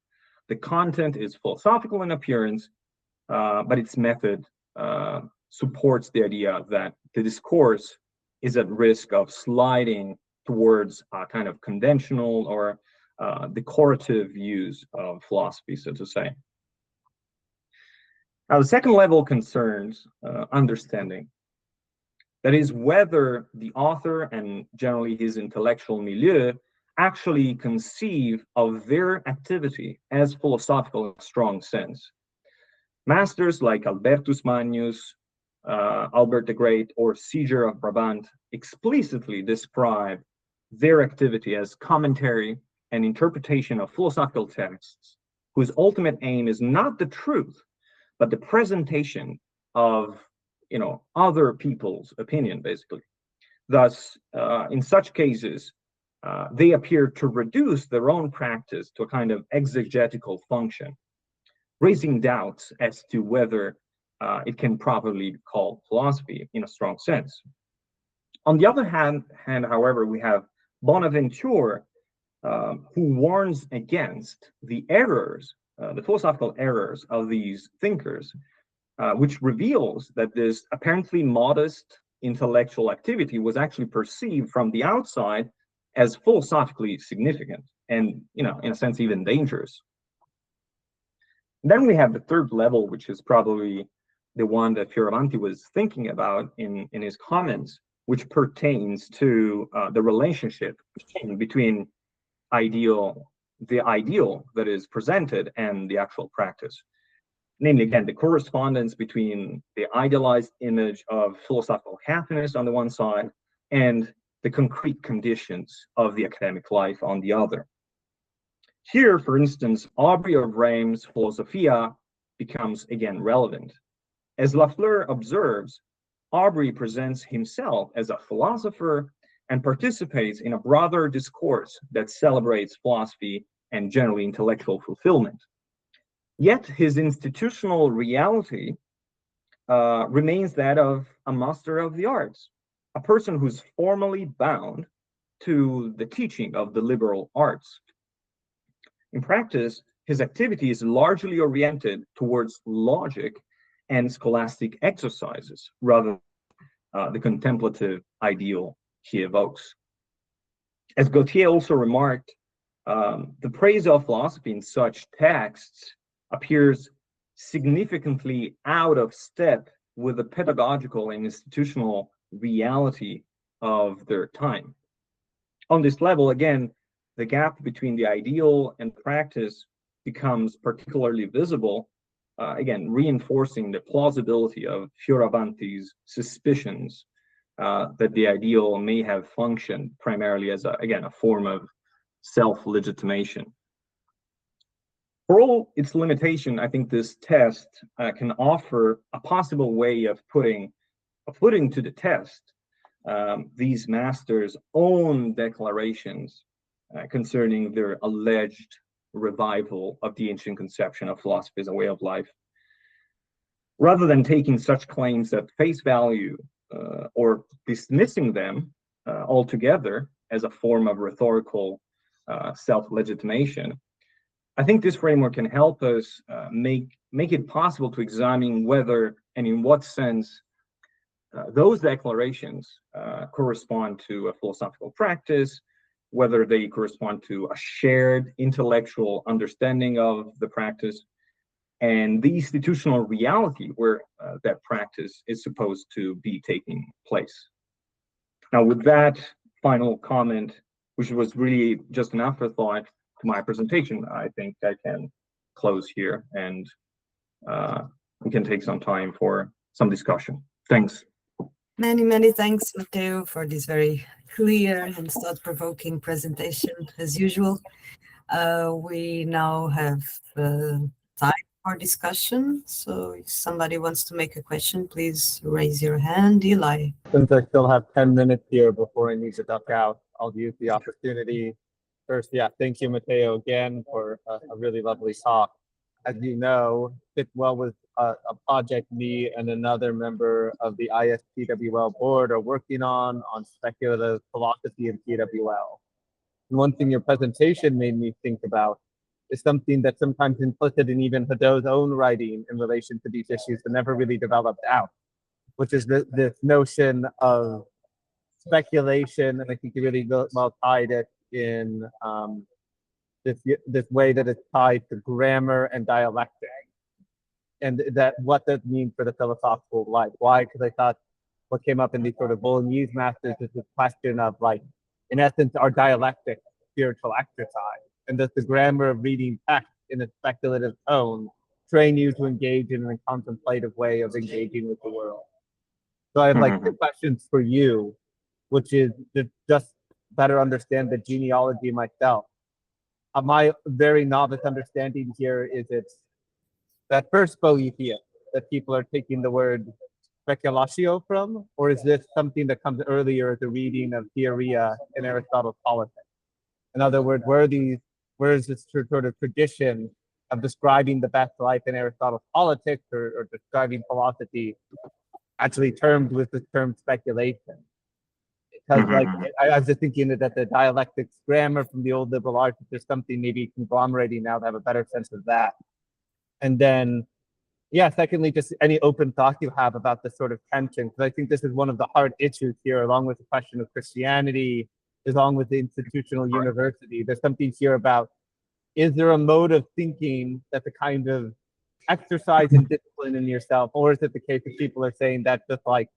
The content is philosophical in appearance, but its method supports the idea that the discourse is at risk of sliding towards a kind of conventional or decorative use of philosophy, so to say. Now, the second level concerns understanding. That is, whether the author and generally his intellectual milieu actually conceive of their activity as philosophical in a strong sense. Masters like Albertus Magnus, Albert the Great, or Siger of Brabant explicitly describe their activity as commentary and interpretation of philosophical texts, whose ultimate aim is not the truth, but the presentation of, other people's opinion, basically. Thus, in such cases, they appear to reduce their own practice to a kind of exegetical function, raising doubts as to whether it can properly be called philosophy in a strong sense. On the other hand, however, we have Bonaventure, who warns against the errors, the philosophical errors of these thinkers, which reveals that this apparently modest intellectual activity was actually perceived from the outside as philosophically significant and, in a sense, even dangerous. Then we have the third level, which is probably the one that Fioravanti was thinking about in his comments, which pertains to the relationship between the ideal that is presented and the actual practice. Namely, again, the correspondence between the idealized image of philosophical happiness on the one side and the concrete conditions of the academic life on the other. Here, for instance, Aubrey of Reims' Philosophia becomes again relevant. As Lafleur observes, Aubrey presents himself as a philosopher and participates in a broader discourse that celebrates philosophy and generally intellectual fulfillment. Yet his institutional reality remains that of a master of the arts, a person who's formally bound to the teaching of the liberal arts. In practice, his activity is largely oriented towards logic and scholastic exercises, rather than the contemplative ideal he evokes. As Gautier also remarked, the praise of philosophy in such texts appears significantly out of step with the pedagogical and institutional reality of their time. On this level, again, the gap between the ideal and practice becomes particularly visible, again, reinforcing the plausibility of Fioravanti's suspicions that the ideal may have functioned primarily as, a form of self-legitimation. For all its limitation, I think this test can offer a possible way of putting to the test these masters' own declarations concerning their alleged revival of the ancient conception of philosophy as a way of life. Rather than taking such claims at face value or dismissing them altogether as a form of rhetorical self-legitimation, I think this framework can help us make it possible to examine whether and in what sense those declarations correspond to a philosophical practice, whether they correspond to a shared intellectual understanding of the practice, and the institutional reality where that practice is supposed to be taking place. Now, with that final comment, which was really just an afterthought to my presentation, I think I can close here and we can take some time for some discussion. Thanks. Many thanks, Matteo, for this very clear and thought-provoking presentation, as usual. We now have time for discussion. So if somebody wants to make a question, please raise your hand. Eli. Since I still have 10 minutes here before I need to duck out, I'll use the opportunity. First, thank you, Matteo, again for a really lovely talk. As you know, PWL was a project me and another member of the ISPWL board are working on speculative philosophy in PWL. And one thing your presentation made me think about is something that's sometimes implicit in even Hadot's own writing in relation to these issues, but never really developed out, which is this notion of speculation, and I think you really well tied it in this way that it's tied to grammar and dialectic, and that what that means for the philosophical life. Why? Because I thought what came up in these sort of Bolognese masters is this question of, like, in essence, our dialectic spiritual exercise, and that the grammar of reading text in a speculative tone train you to engage in a contemplative way of engaging with the world. So I have like two questions for you, which is to just better understand the genealogy myself. My very novice understanding here is it's that first Boethius that people are taking the word speculatio from, or is this something that comes earlier as a reading of theoria in Aristotle's Politics? In other words, where is this sort of tradition of describing the best life in Aristotle's Politics or describing philosophy actually termed with the term speculation? Because like I was just thinking that the dialectics grammar from the old liberal arts, there's something maybe conglomerating now to have a better sense of that. And then, secondly, just any open thoughts you have about this sort of tension, because I think this is one of the hard issues here, along with the question of Christianity, along with the institutional university. There's something here about, is there a mode of thinking that's a kind of exercise and discipline in yourself, or is it the case that people are saying that's just like,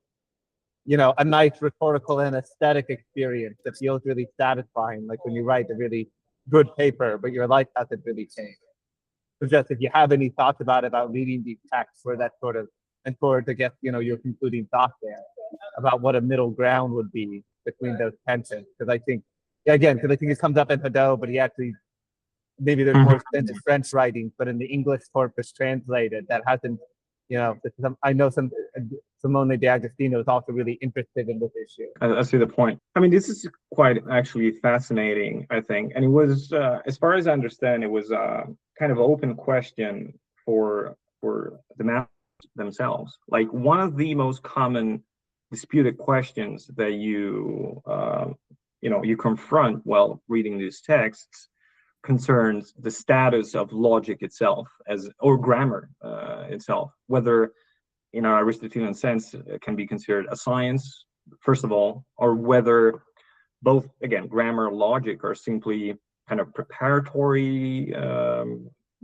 a nice rhetorical and aesthetic experience that feels really satisfying, like when you write a really good paper, but your life hasn't really changed? So just if you have any thoughts about reading these texts, where that sort of, and forward to get, your concluding thought there about what a middle ground would be between those tensions. Because I think, because I think it comes up in Hadot, but he actually, maybe there's more in his French writings, but in the English corpus translated, that hasn't, I know Simone de Agostino is also really interested in this issue. I see the point. I mean, this is quite actually fascinating, I think. And it was, as far as I understand, it was a kind of open question for the masters themselves. Like, one of the most common disputed questions that you confront while reading these texts concerns the status of logic itself or grammar itself, whether in our Aristotelian sense it can be considered a science, first of all, or whether both, again, grammar and logic are simply kind of preparatory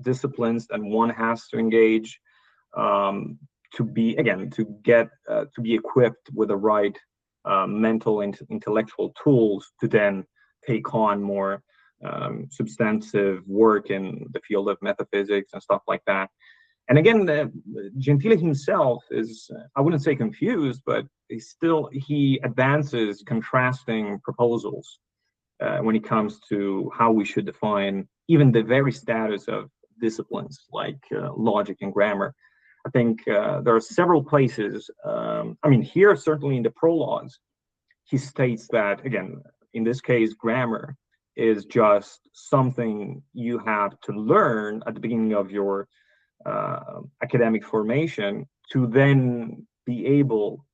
disciplines that one has to engage to be equipped with the right mental and intellectual tools to then take on more substantive work in the field of metaphysics and stuff like that. And again, Gentile himself is, I wouldn't say confused, but he advances contrasting proposals when it comes to how we should define even the very status of disciplines like logic and grammar. I think there are several places, here certainly in the prologues, he states that, again, in this case, grammar is just something you have to learn at the beginning of your academic formation to then be able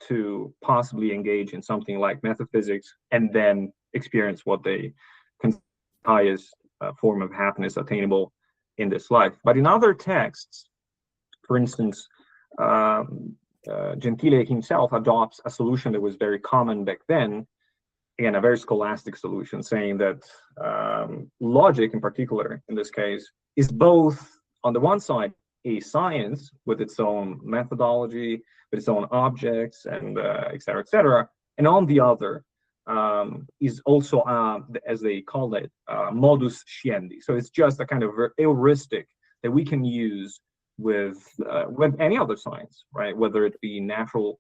to possibly engage in something like metaphysics and then experience what they consider the highest form of happiness attainable in this life. But in other texts, for instance, Gentile himself adopts a solution that was very common back then, again, a very scholastic solution, saying that logic in particular, in this case, is both, on the one side, a science with its own methodology, with its own objects, and et cetera, and on the other is also, as they call it, modus sciendi. So it's just a kind of heuristic that we can use with any other science, right? Whether it be natural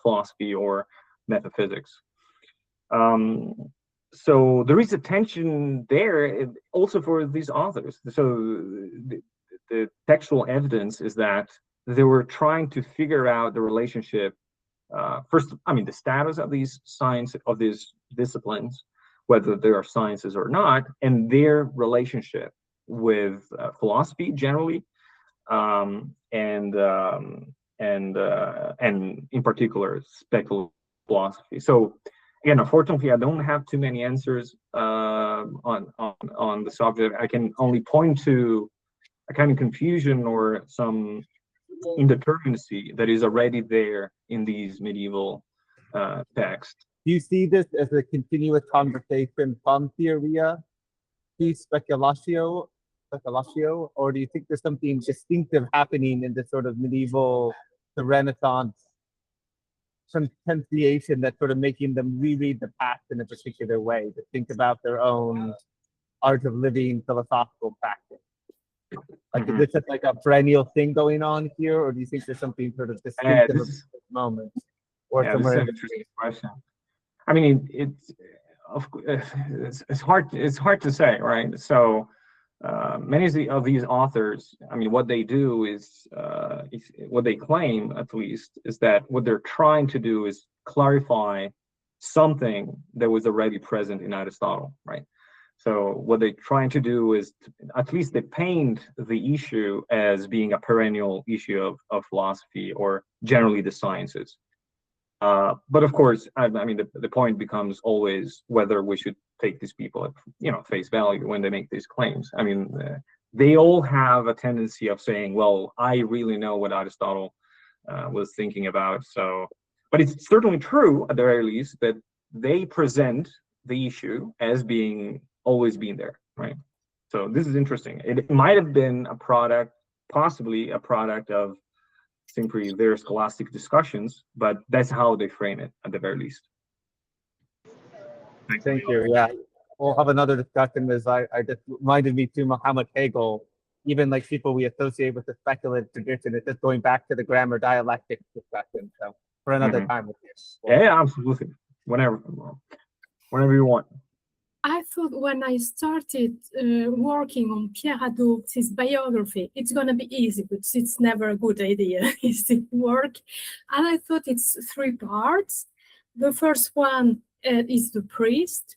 philosophy or metaphysics. So there is a tension there also for these authors. So the textual evidence is that they were trying to figure out the relationship. First, I mean, the status of these disciplines, whether they are sciences or not, and their relationship with philosophy generally, and in particular speculative philosophy. So again, unfortunately, I don't have too many answers on the subject. I can only point to a kind of confusion or some indeterminacy that is already there in these medieval texts. Do you see this as a continuous conversation from theoria to speculatio, or do you think there's something distinctive happening in this sort of medieval, the Renaissance potentiation that's sort of making them reread the past in a particular way, to think about their own art of living philosophical practice? Like, is this just like a perennial thing going on here, or do you think there's something sort of distinctive of this moment? Or this is an interesting question. I mean, it's hard to say, right? So many of these authors, I mean, what they do is what they claim, at least, is that what they're trying to do is clarify something that was already present in Aristotle, right? So what they're trying to do is, at least they paint the issue as being a perennial issue of philosophy or generally the sciences. But of course, I mean, the point becomes always whether we should take these people at face value when they make these claims. I mean, they all have a tendency of saying, well, I really know what Aristotle was thinking about. So, but it's certainly true, at the very least, that they present the issue as being always been there, right? So this is interesting. It might have been a product, possibly a product of simply their scholastic discussions, but that's how they frame it at the very least. Thank you. Yeah, we'll have another discussion. As I just reminded me to Muhammad Hegel, even like people we associate with the speculative tradition, it's just going back to the grammar dialectic discussion. So for another time with this. Yeah, absolutely. Whenever you want. I thought when I started working on Pierre Hadot, his biography, it's going to be easy, but it's never a good idea, easy work. And I thought it's 3 parts. The first one is the priest.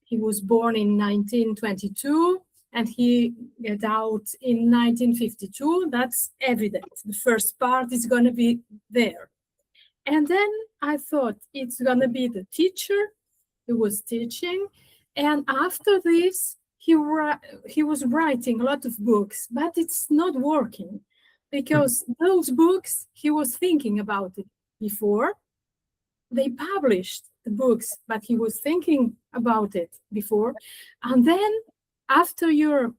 He was born in 1922 and he got out in 1952. That's evident. The first part is going to be there. And then I thought it's going to be the teacher who was teaching. And after this, he was writing a lot of books, but it's not working because those books, he was thinking about it before. They published the books, but he was thinking about it before. And then after you're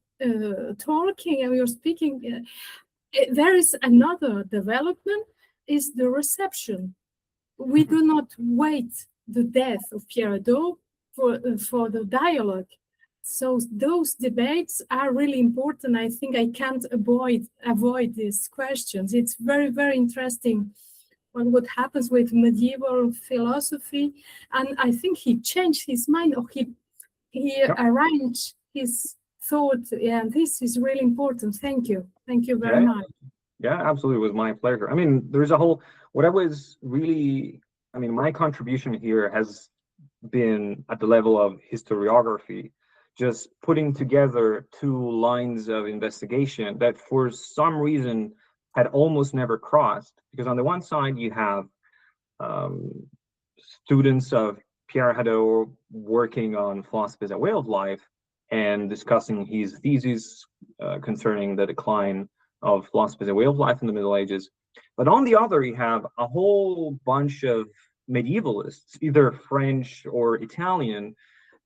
talking and you're speaking, there is another development, is the reception. We do not wait the death of Pierre Hadot for the dialogue. So those debates are really important. I think I can't avoid these questions. It's very, very interesting what happens with medieval philosophy. And I think he changed his mind, or he arranged his thought. And this is really important. Thank you. Thank you very much. Yeah, absolutely. It was my pleasure. I mean, there's my contribution here has been at the level of historiography, just putting together 2 lines of investigation that for some reason had almost never crossed. Because on the one side, you have students of Pierre Hadot working on philosophy as a way of life and discussing his thesis concerning the decline of philosophy as a way of life in the Middle Ages. But on the other, you have a whole bunch of medievalists, either French or Italian,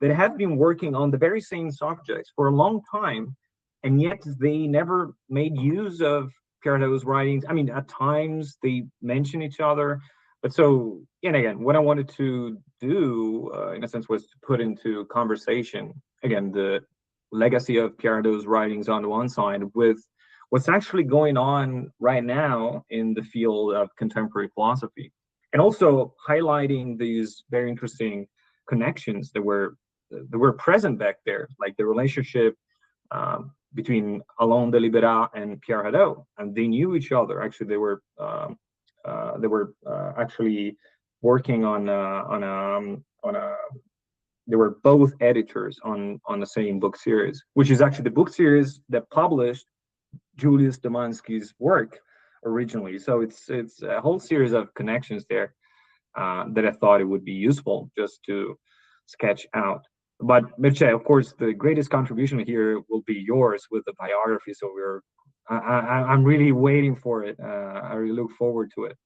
that have been working on the very same subjects for a long time, and yet they never made use of Pierre Hadot's writings. I mean, at times they mention each other, but so, and again, what I wanted to do, in a sense, was to put into conversation, again, the legacy of Pierre Hadot's writings on the one side with what's actually going on right now in the field of contemporary philosophy. and also highlighting these very interesting connections that were present back there, like the relationship between Alain de Libera and Pierre Hadot, and they knew each other. Actually, they were actually working on a. They were both editors on the same book series, which is actually the book series that published Julius Demansky's work originally. So it's a whole series of connections there that I thought it would be useful just to sketch out. But Mircea, of course, the greatest contribution here will be yours with the biography. So I'm really waiting for it. I really look forward to it.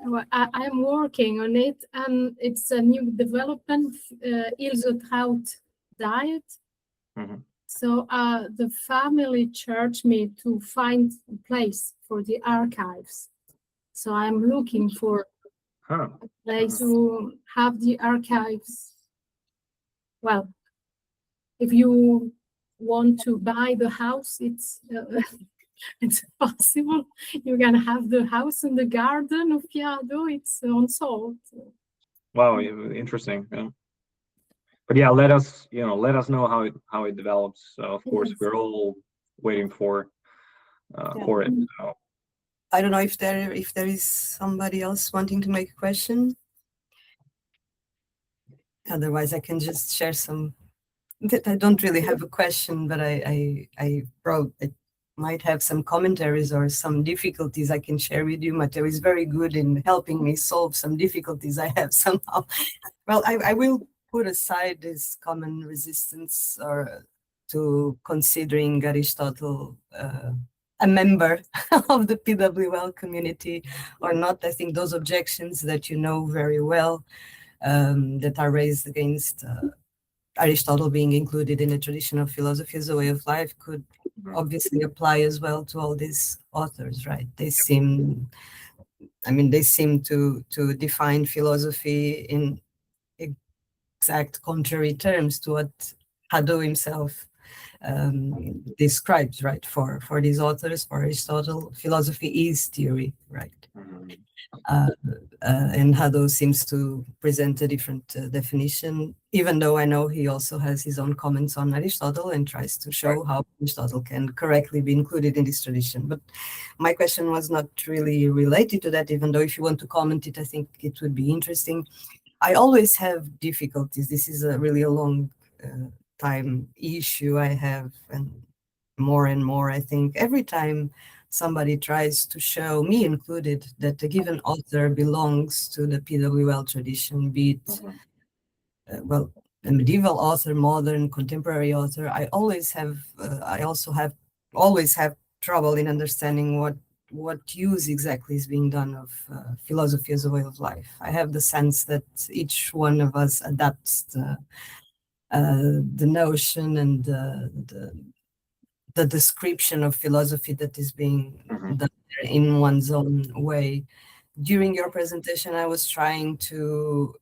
Well, I'm working on it, and it's a new development. Ilzotraut died, so the family charged me to find a place for the archives. So I'm looking for a place to have the archives. Well, if you want to buy the house, it's possible. You're gonna have the house in the garden of Pierre Hadot. It's unsold. Wow, interesting. Yeah. But yeah, let us know how it develops. Of course, Yes. we're all waiting for it. So. I don't know if there is somebody else wanting to make a question. Otherwise, I can just share some. I don't really have a question, but I might have some commentaries or some difficulties I can share with you. Matteo is very good in helping me solve some difficulties I have somehow. Well, I will put aside this common resistance or to considering Aristotle a member of the PWL community or not. I think those objections that you know very well that are raised against Aristotle being included in the tradition of philosophy as a way of life could obviously apply as well to all these authors, right? They seem to define philosophy in exact contrary terms to what Hadot himself describes, right? For these authors, for Aristotle, philosophy is theory, right? And Hadot seems to present a different definition, even though I know he also has his own comments on Aristotle and tries to show how Aristotle can correctly be included in this tradition. But my question was not really related to that, even though if you want to comment it, I think it would be interesting. I always have difficulties. This is really a long time issue I have, and more, I think, every time somebody tries to show, me included, that a given author belongs to the PWL tradition, be it, well, a medieval author, modern, contemporary author, I always have trouble in understanding what use exactly is being done of philosophy as a way of life. I have the sense that each one of us adapts the notion and the description of philosophy that is being done in one's own way. During your presentation, I was trying to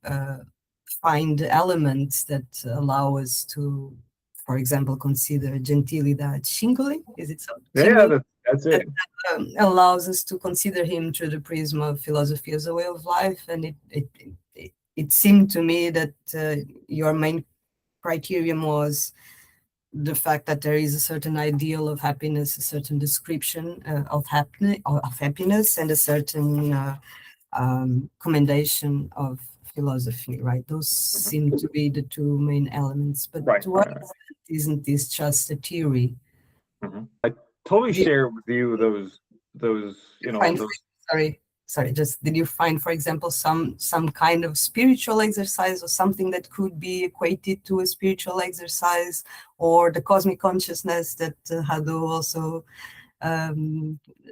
find elements that allow us to, for example, consider Gentile of Cingoli. Is it so? Yeah, that's it. That allows us to consider him through the prism of philosophy as a way of life, and it seemed to me that your main criterion was the fact that there is a certain ideal of happiness, a certain description of happiness, and a certain commendation of philosophy, right? Those seem to be the two main elements. But to what extent isn't this just a theory? I totally share with you those Sorry, just did you find, for example, some kind of spiritual exercise or something that could be equated to a spiritual exercise, or the cosmic consciousness that Hadot also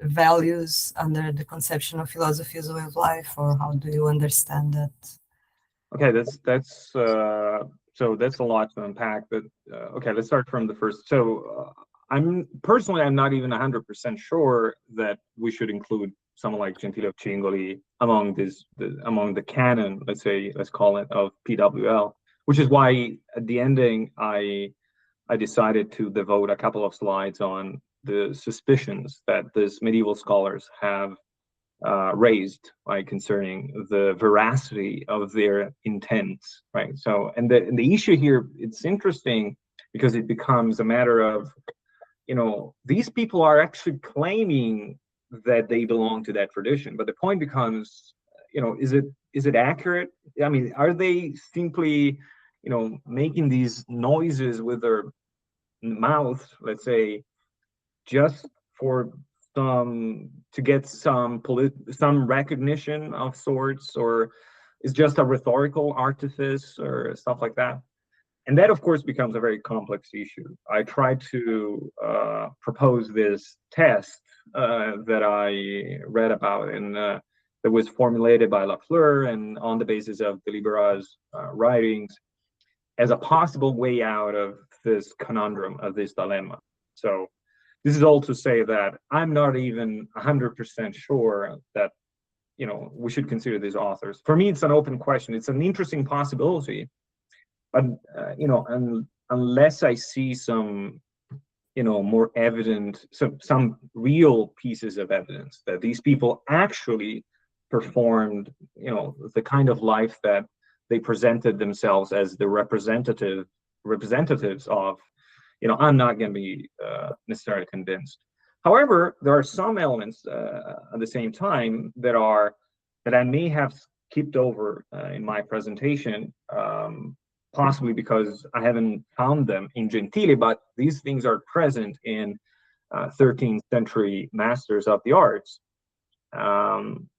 values under the conception of philosophy as a way of life, or how do you understand that? Okay, that's a lot to unpack. But okay, let's start from the first. So I'm not even 100% sure that we should include someone like Gentile of Cingoli among the canon, let's call it, of PWL, which is why at the ending I decided to devote a couple of slides on the suspicions that these medieval scholars have raised, right, concerning the veracity of their intents, right? So, and the issue here, it's interesting because it becomes a matter of, these people are actually claiming that they belong to that tradition, but the point becomes, is it accurate? I mean, are they simply, making these noises with their mouth, let's say, just for to get some recognition of sorts, or is just a rhetorical artifice or stuff like that? And that, of course, becomes a very complex issue. I tried to propose this test that I read about, and that was formulated by Lafleur and on the basis of Delibera's writings, as a possible way out of this conundrum, of this dilemma. So this is all to say that I'm not even 100% sure that, we should consider these authors. For me, it's an open question. It's an interesting possibility, but, unless I see some, more evident, some real pieces of evidence that these people actually performed, the kind of life that they presented themselves as the representatives of, I'm not going to be necessarily convinced. However, there are some elements at the same time that I may have skipped over in my presentation, possibly because I haven't found them in Gentile, but these things are present in 13th-century masters of the arts,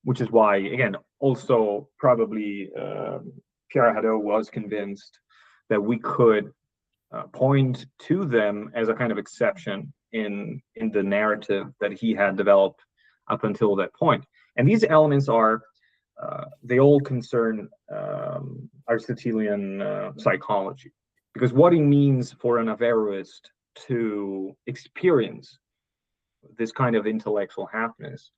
which is why, again, also probably Pierre Hadot was convinced that we could point to them as a kind of exception in the narrative that he had developed up until that point. And these elements are, they all concern Aristotelian psychology, because what it means for an Averroist to experience this kind of intellectual happiness,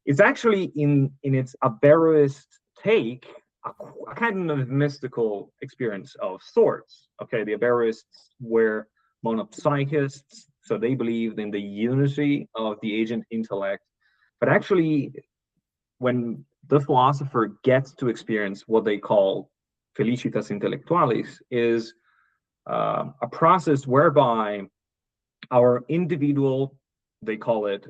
it's actually in its Averroist take, a kind of mystical experience of sorts. Okay, the Averroists were monopsychists, so they believed in the unity of the agent intellect. But actually, when the philosopher gets to experience what they call felicitas intellectualis, is a process whereby our individual, they call it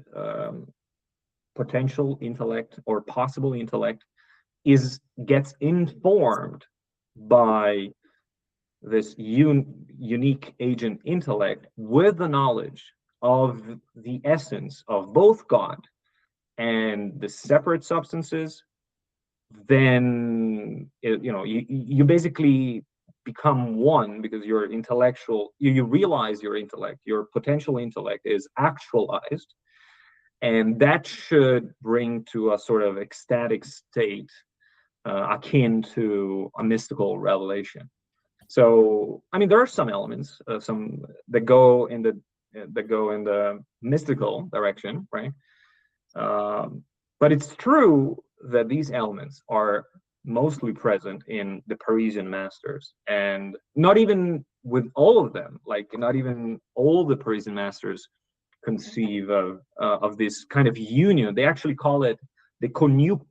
potential intellect or possible intellect, gets informed by this unique agent intellect with the knowledge of the essence of both God and the separate substances. Then you basically become one, because your intellectual, you realize your intellect, your potential intellect is actualized, and that should bring to a sort of ecstatic state akin to a mystical revelation. So, I mean, there are some elements, some that go in the mystical direction, right? But it's true that these elements are mostly present in the Parisian masters, and not even with all of them. Like, not even all the Parisian masters conceive of this kind of union. They actually call it the conjuncto.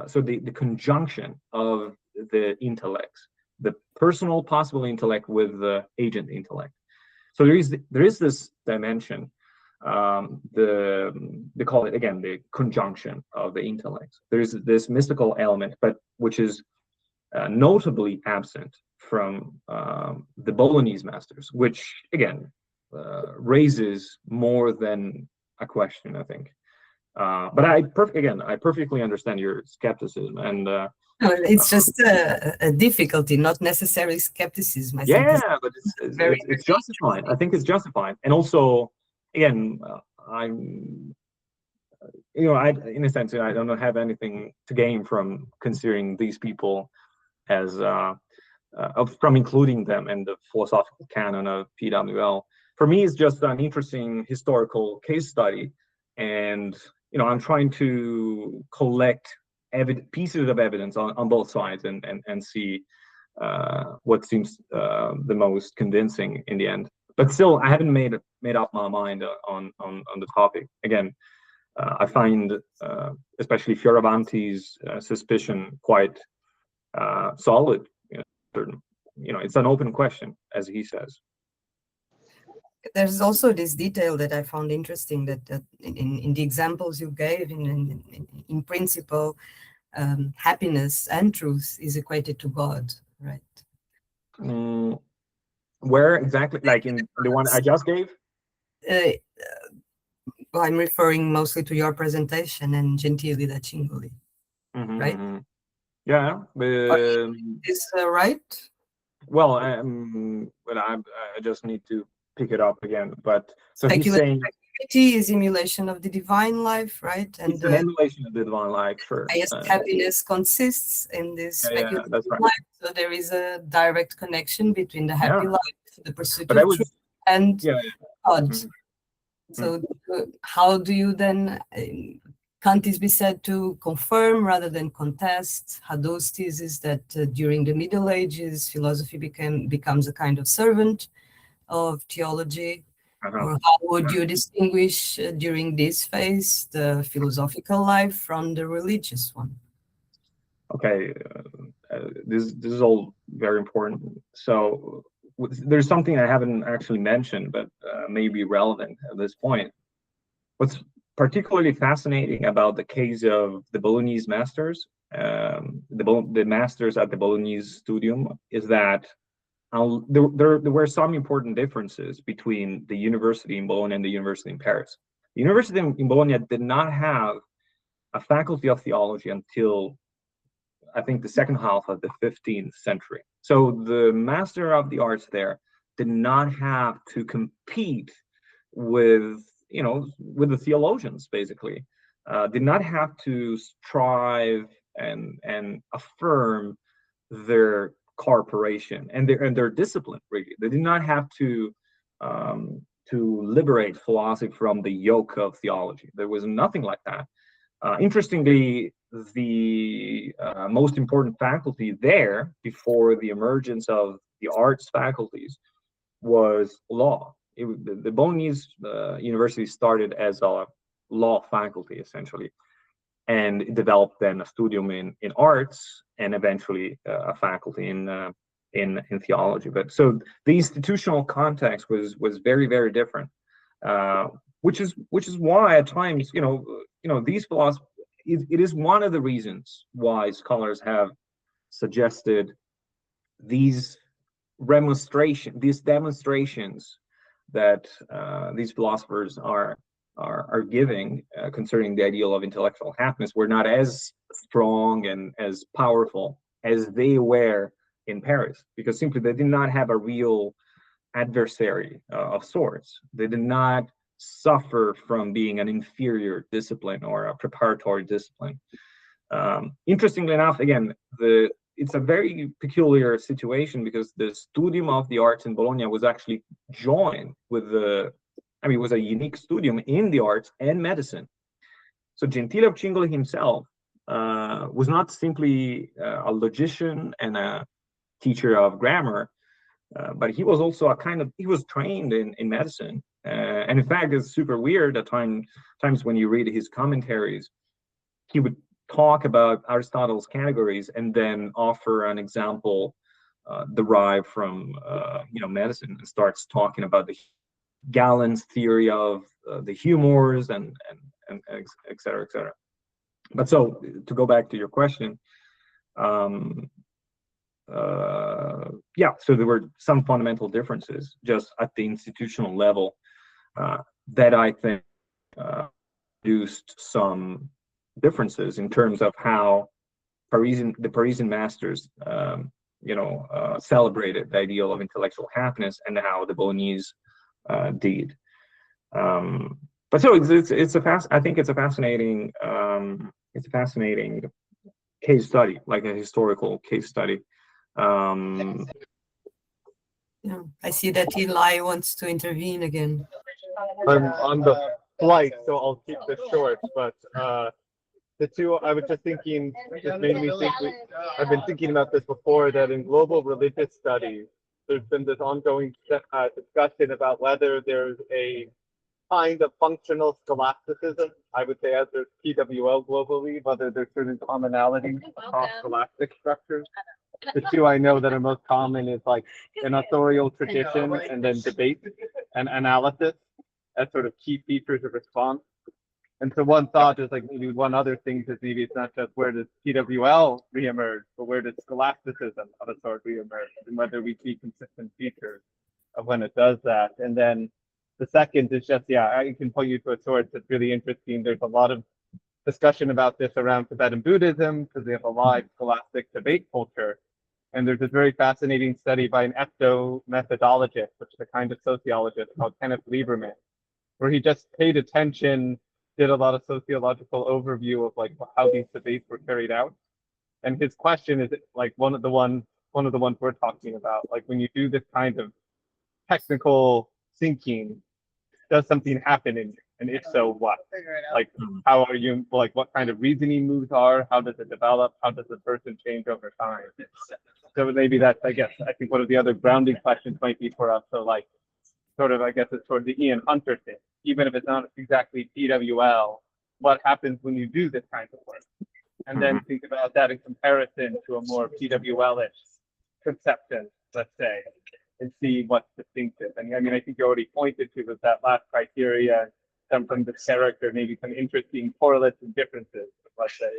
So the conjunction of the intellects, the personal possible intellect with the agent intellect. So there is this dimension. They call it, again, the conjunction of the intellects. There's this mystical element, but which is notably absent from the Bolognese masters, which again raises more than a question, I think. But I perfectly understand your skepticism, and it's just a difficulty, not necessarily skepticism. I think but it's justified. I think it's justified, and also, again, I'm, in a sense, I don't have anything to gain from considering these people as from including them in the philosophical canon of PWL. For me, it's just an interesting historical case study, and I'm trying to collect pieces of evidence on both sides and see what seems the most convincing in the end. But still, I haven't made up my mind on the topic. Again, I find especially Fioravanti's suspicion quite solid. It's an open question, as he says. There's also this detail that I found interesting, that in the examples you gave, in principle, happiness and truth is equated to God, right? Where exactly? Like in the one I just gave? Well, I'm referring mostly to your presentation and Gentile of Cingoli, right? Yeah, Is right? Well, I just need to pick it up again. But so he's saying is emulation of the divine life, right? And it's an emulation of the divine life, sure. Highest happiness consists in this speculative that's right. life. So there is a direct connection between the happy life, the pursuit of truth, and God. So how do you then, can't this be said to confirm rather than contest Hadot's thesis that during the Middle Ages, philosophy becomes a kind of servant of theology? Or how would you distinguish during this phase the philosophical life from the religious one? Okay, this is all very important. So there's something I haven't actually mentioned, but may be relevant at this point. What's particularly fascinating about the case of the Bolognese masters, the masters at the Bolognese studium, is that there were some important differences between the university in Bologna and the university in Paris. The university in Bologna did not have a faculty of theology until, I think, the second half of the 15th century. So the master of the arts there did not have to compete with the theologians, basically. Did not have to strive and affirm their corporation and their discipline. Really, they did not have to liberate philosophy from the yoke of theology. There was nothing like that. Interestingly, the most important faculty there before the emergence of the arts faculties was law. The Bolognese University started as a law faculty, essentially, and it developed then a studium in arts and eventually a faculty in theology. But so the institutional context was very, very different, which is why at times these philosophers, it is one of the reasons why scholars have suggested these demonstrations that these philosophers are giving concerning the ideal of intellectual happiness were not as strong and as powerful as they were in Paris, because simply they did not have a real adversary of sorts. They did not suffer from being an inferior discipline or a preparatory discipline. Interestingly enough, again, it's a very peculiar situation because the studium of the arts in Bologna was actually joined with it was a unique studium in the arts and medicine. So Gentile of Cingoli himself was not simply a logician and a teacher of grammar, but he was also he was trained in medicine. And in fact, it's super weird at times when you read his commentaries, he would talk about Aristotle's categories and then offer an example derived from medicine, and starts talking about the Galen's theory of the humors and et cetera, et cetera. But so to go back to your question, so there were some fundamental differences just at the institutional level that I think produced some differences in terms of how the Parisian masters celebrated the ideal of intellectual happiness and how the Bolognese did. But so I think it's a fascinating case study, like a historical case study. Yeah, I see that Eli wants to intervene again. I'm on the flight, so I'll keep this short. But the two, I was just thinking, just made me think. I've been thinking about this before, that in global religious studies, there's been this ongoing discussion about whether there's a kind of functional scholasticism. I would say as there's PWL globally, whether there's certain commonalities across scholastic structures. The two I know that are most common is like an authorial tradition and then debate and analysis as sort of key features of response. And so one thought is like maybe one other thing is maybe it's not just where does PWL reemerge, but where does scholasticism of a sort reemerge, and whether we see consistent features of when it does that. And then the second is just, yeah, I can point you to a source that's really interesting. There's a lot of discussion about this around Tibetan Buddhism because they have a live scholastic debate culture. And there's this very fascinating study by an ethno-methodologist, which is a kind of sociologist called Kenneth Lieberman, where he just paid attention, did a lot of sociological overview of like how these debates were carried out. And his question is like one of the ones we're talking about. Like when you do this kind of technical thinking, does something happen in you? And if so, what? Like how are you, like what kind of reasoning moves are, how does it develop, how does the person change over time? So maybe that's, I guess, I think one of the other grounding questions might be for us. So like, sort of, I guess it's sort of the Ian Hunter thing, even if it's not exactly PWL, what happens when you do this kind of work? And then think about that in comparison to a more PWL-ish conception, let's say, and see what's distinctive. And I mean, I think you already pointed to that last criteria, some from this character, maybe some interesting correlates and differences, let's say,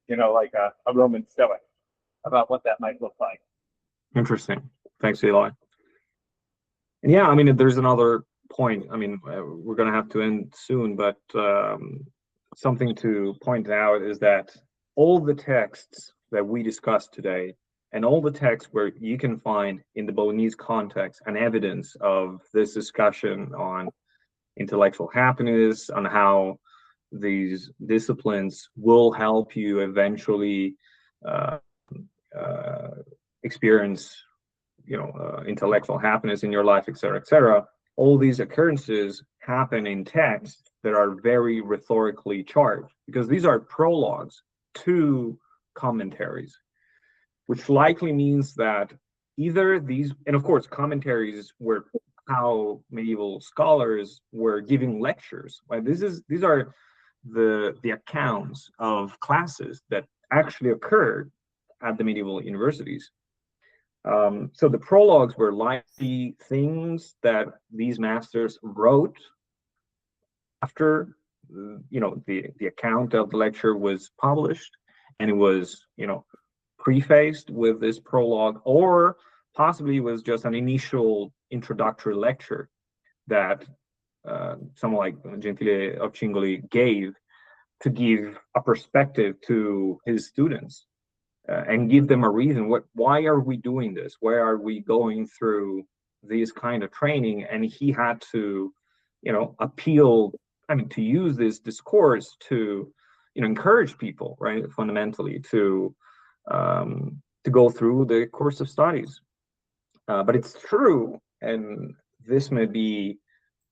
you know, like a Roman Stoic, about what that might look like. Interesting. Thanks, Eli. And yeah, I mean, there's another point. I mean, we're going to have to end soon, but something to point out is that all the texts that we discussed today and all the texts where you can find in the Bolognese context an evidence of this discussion on intellectual happiness, on how these disciplines will help you eventually experience, you know, intellectual happiness in your life, etc., etc. All these occurrences happen in texts that are very rhetorically charged, because these are prologues to commentaries, which likely means that either these, and of course, commentaries were how medieval scholars were giving lectures. Right? These are the accounts of classes that actually occurred at the medieval universities. So the prologues were likely things that these masters wrote after, you know, the account of the lecture was published, and it was, you know, prefaced with this prologue, or possibly was just an initial introductory lecture that someone like Gentile of Cingoli gave to give a perspective to his students and give them a reason. Why are we doing this? Why are we going through this kind of training? And he had to, you know, appeal, I mean, to use this discourse to, you know, encourage people, right, fundamentally to go through the course of studies. But it's true, and this may be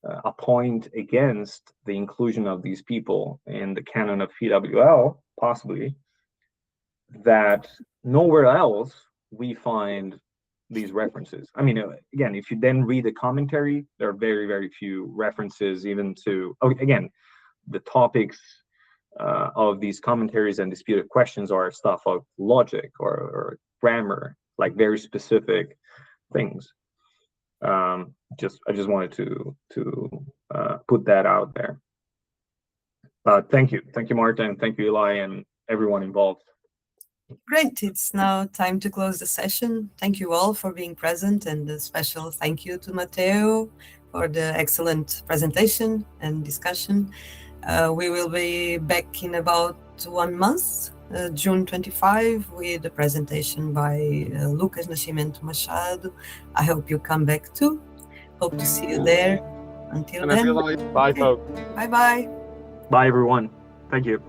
a point against the inclusion of these people in the canon of PWL, possibly, that nowhere else we find these references. I mean, again, if you then read the commentary, there are very, very few references even to, again, the topics of these commentaries and disputed questions are stuff of logic or grammar, like very specific things. I just wanted to put that out there. Thank you, Martin, thank you, Eli, and everyone involved. Great, it's now time to close the session. Thank you all for being present, and a special thank you to Matteo for the excellent presentation and discussion. We will be back in about 1 month, June 25, with a presentation by Lucas Nascimento Machado. I hope you come back too. Hope to see you there. Until then, Bye, folks. Bye-bye. Bye, everyone. Thank you.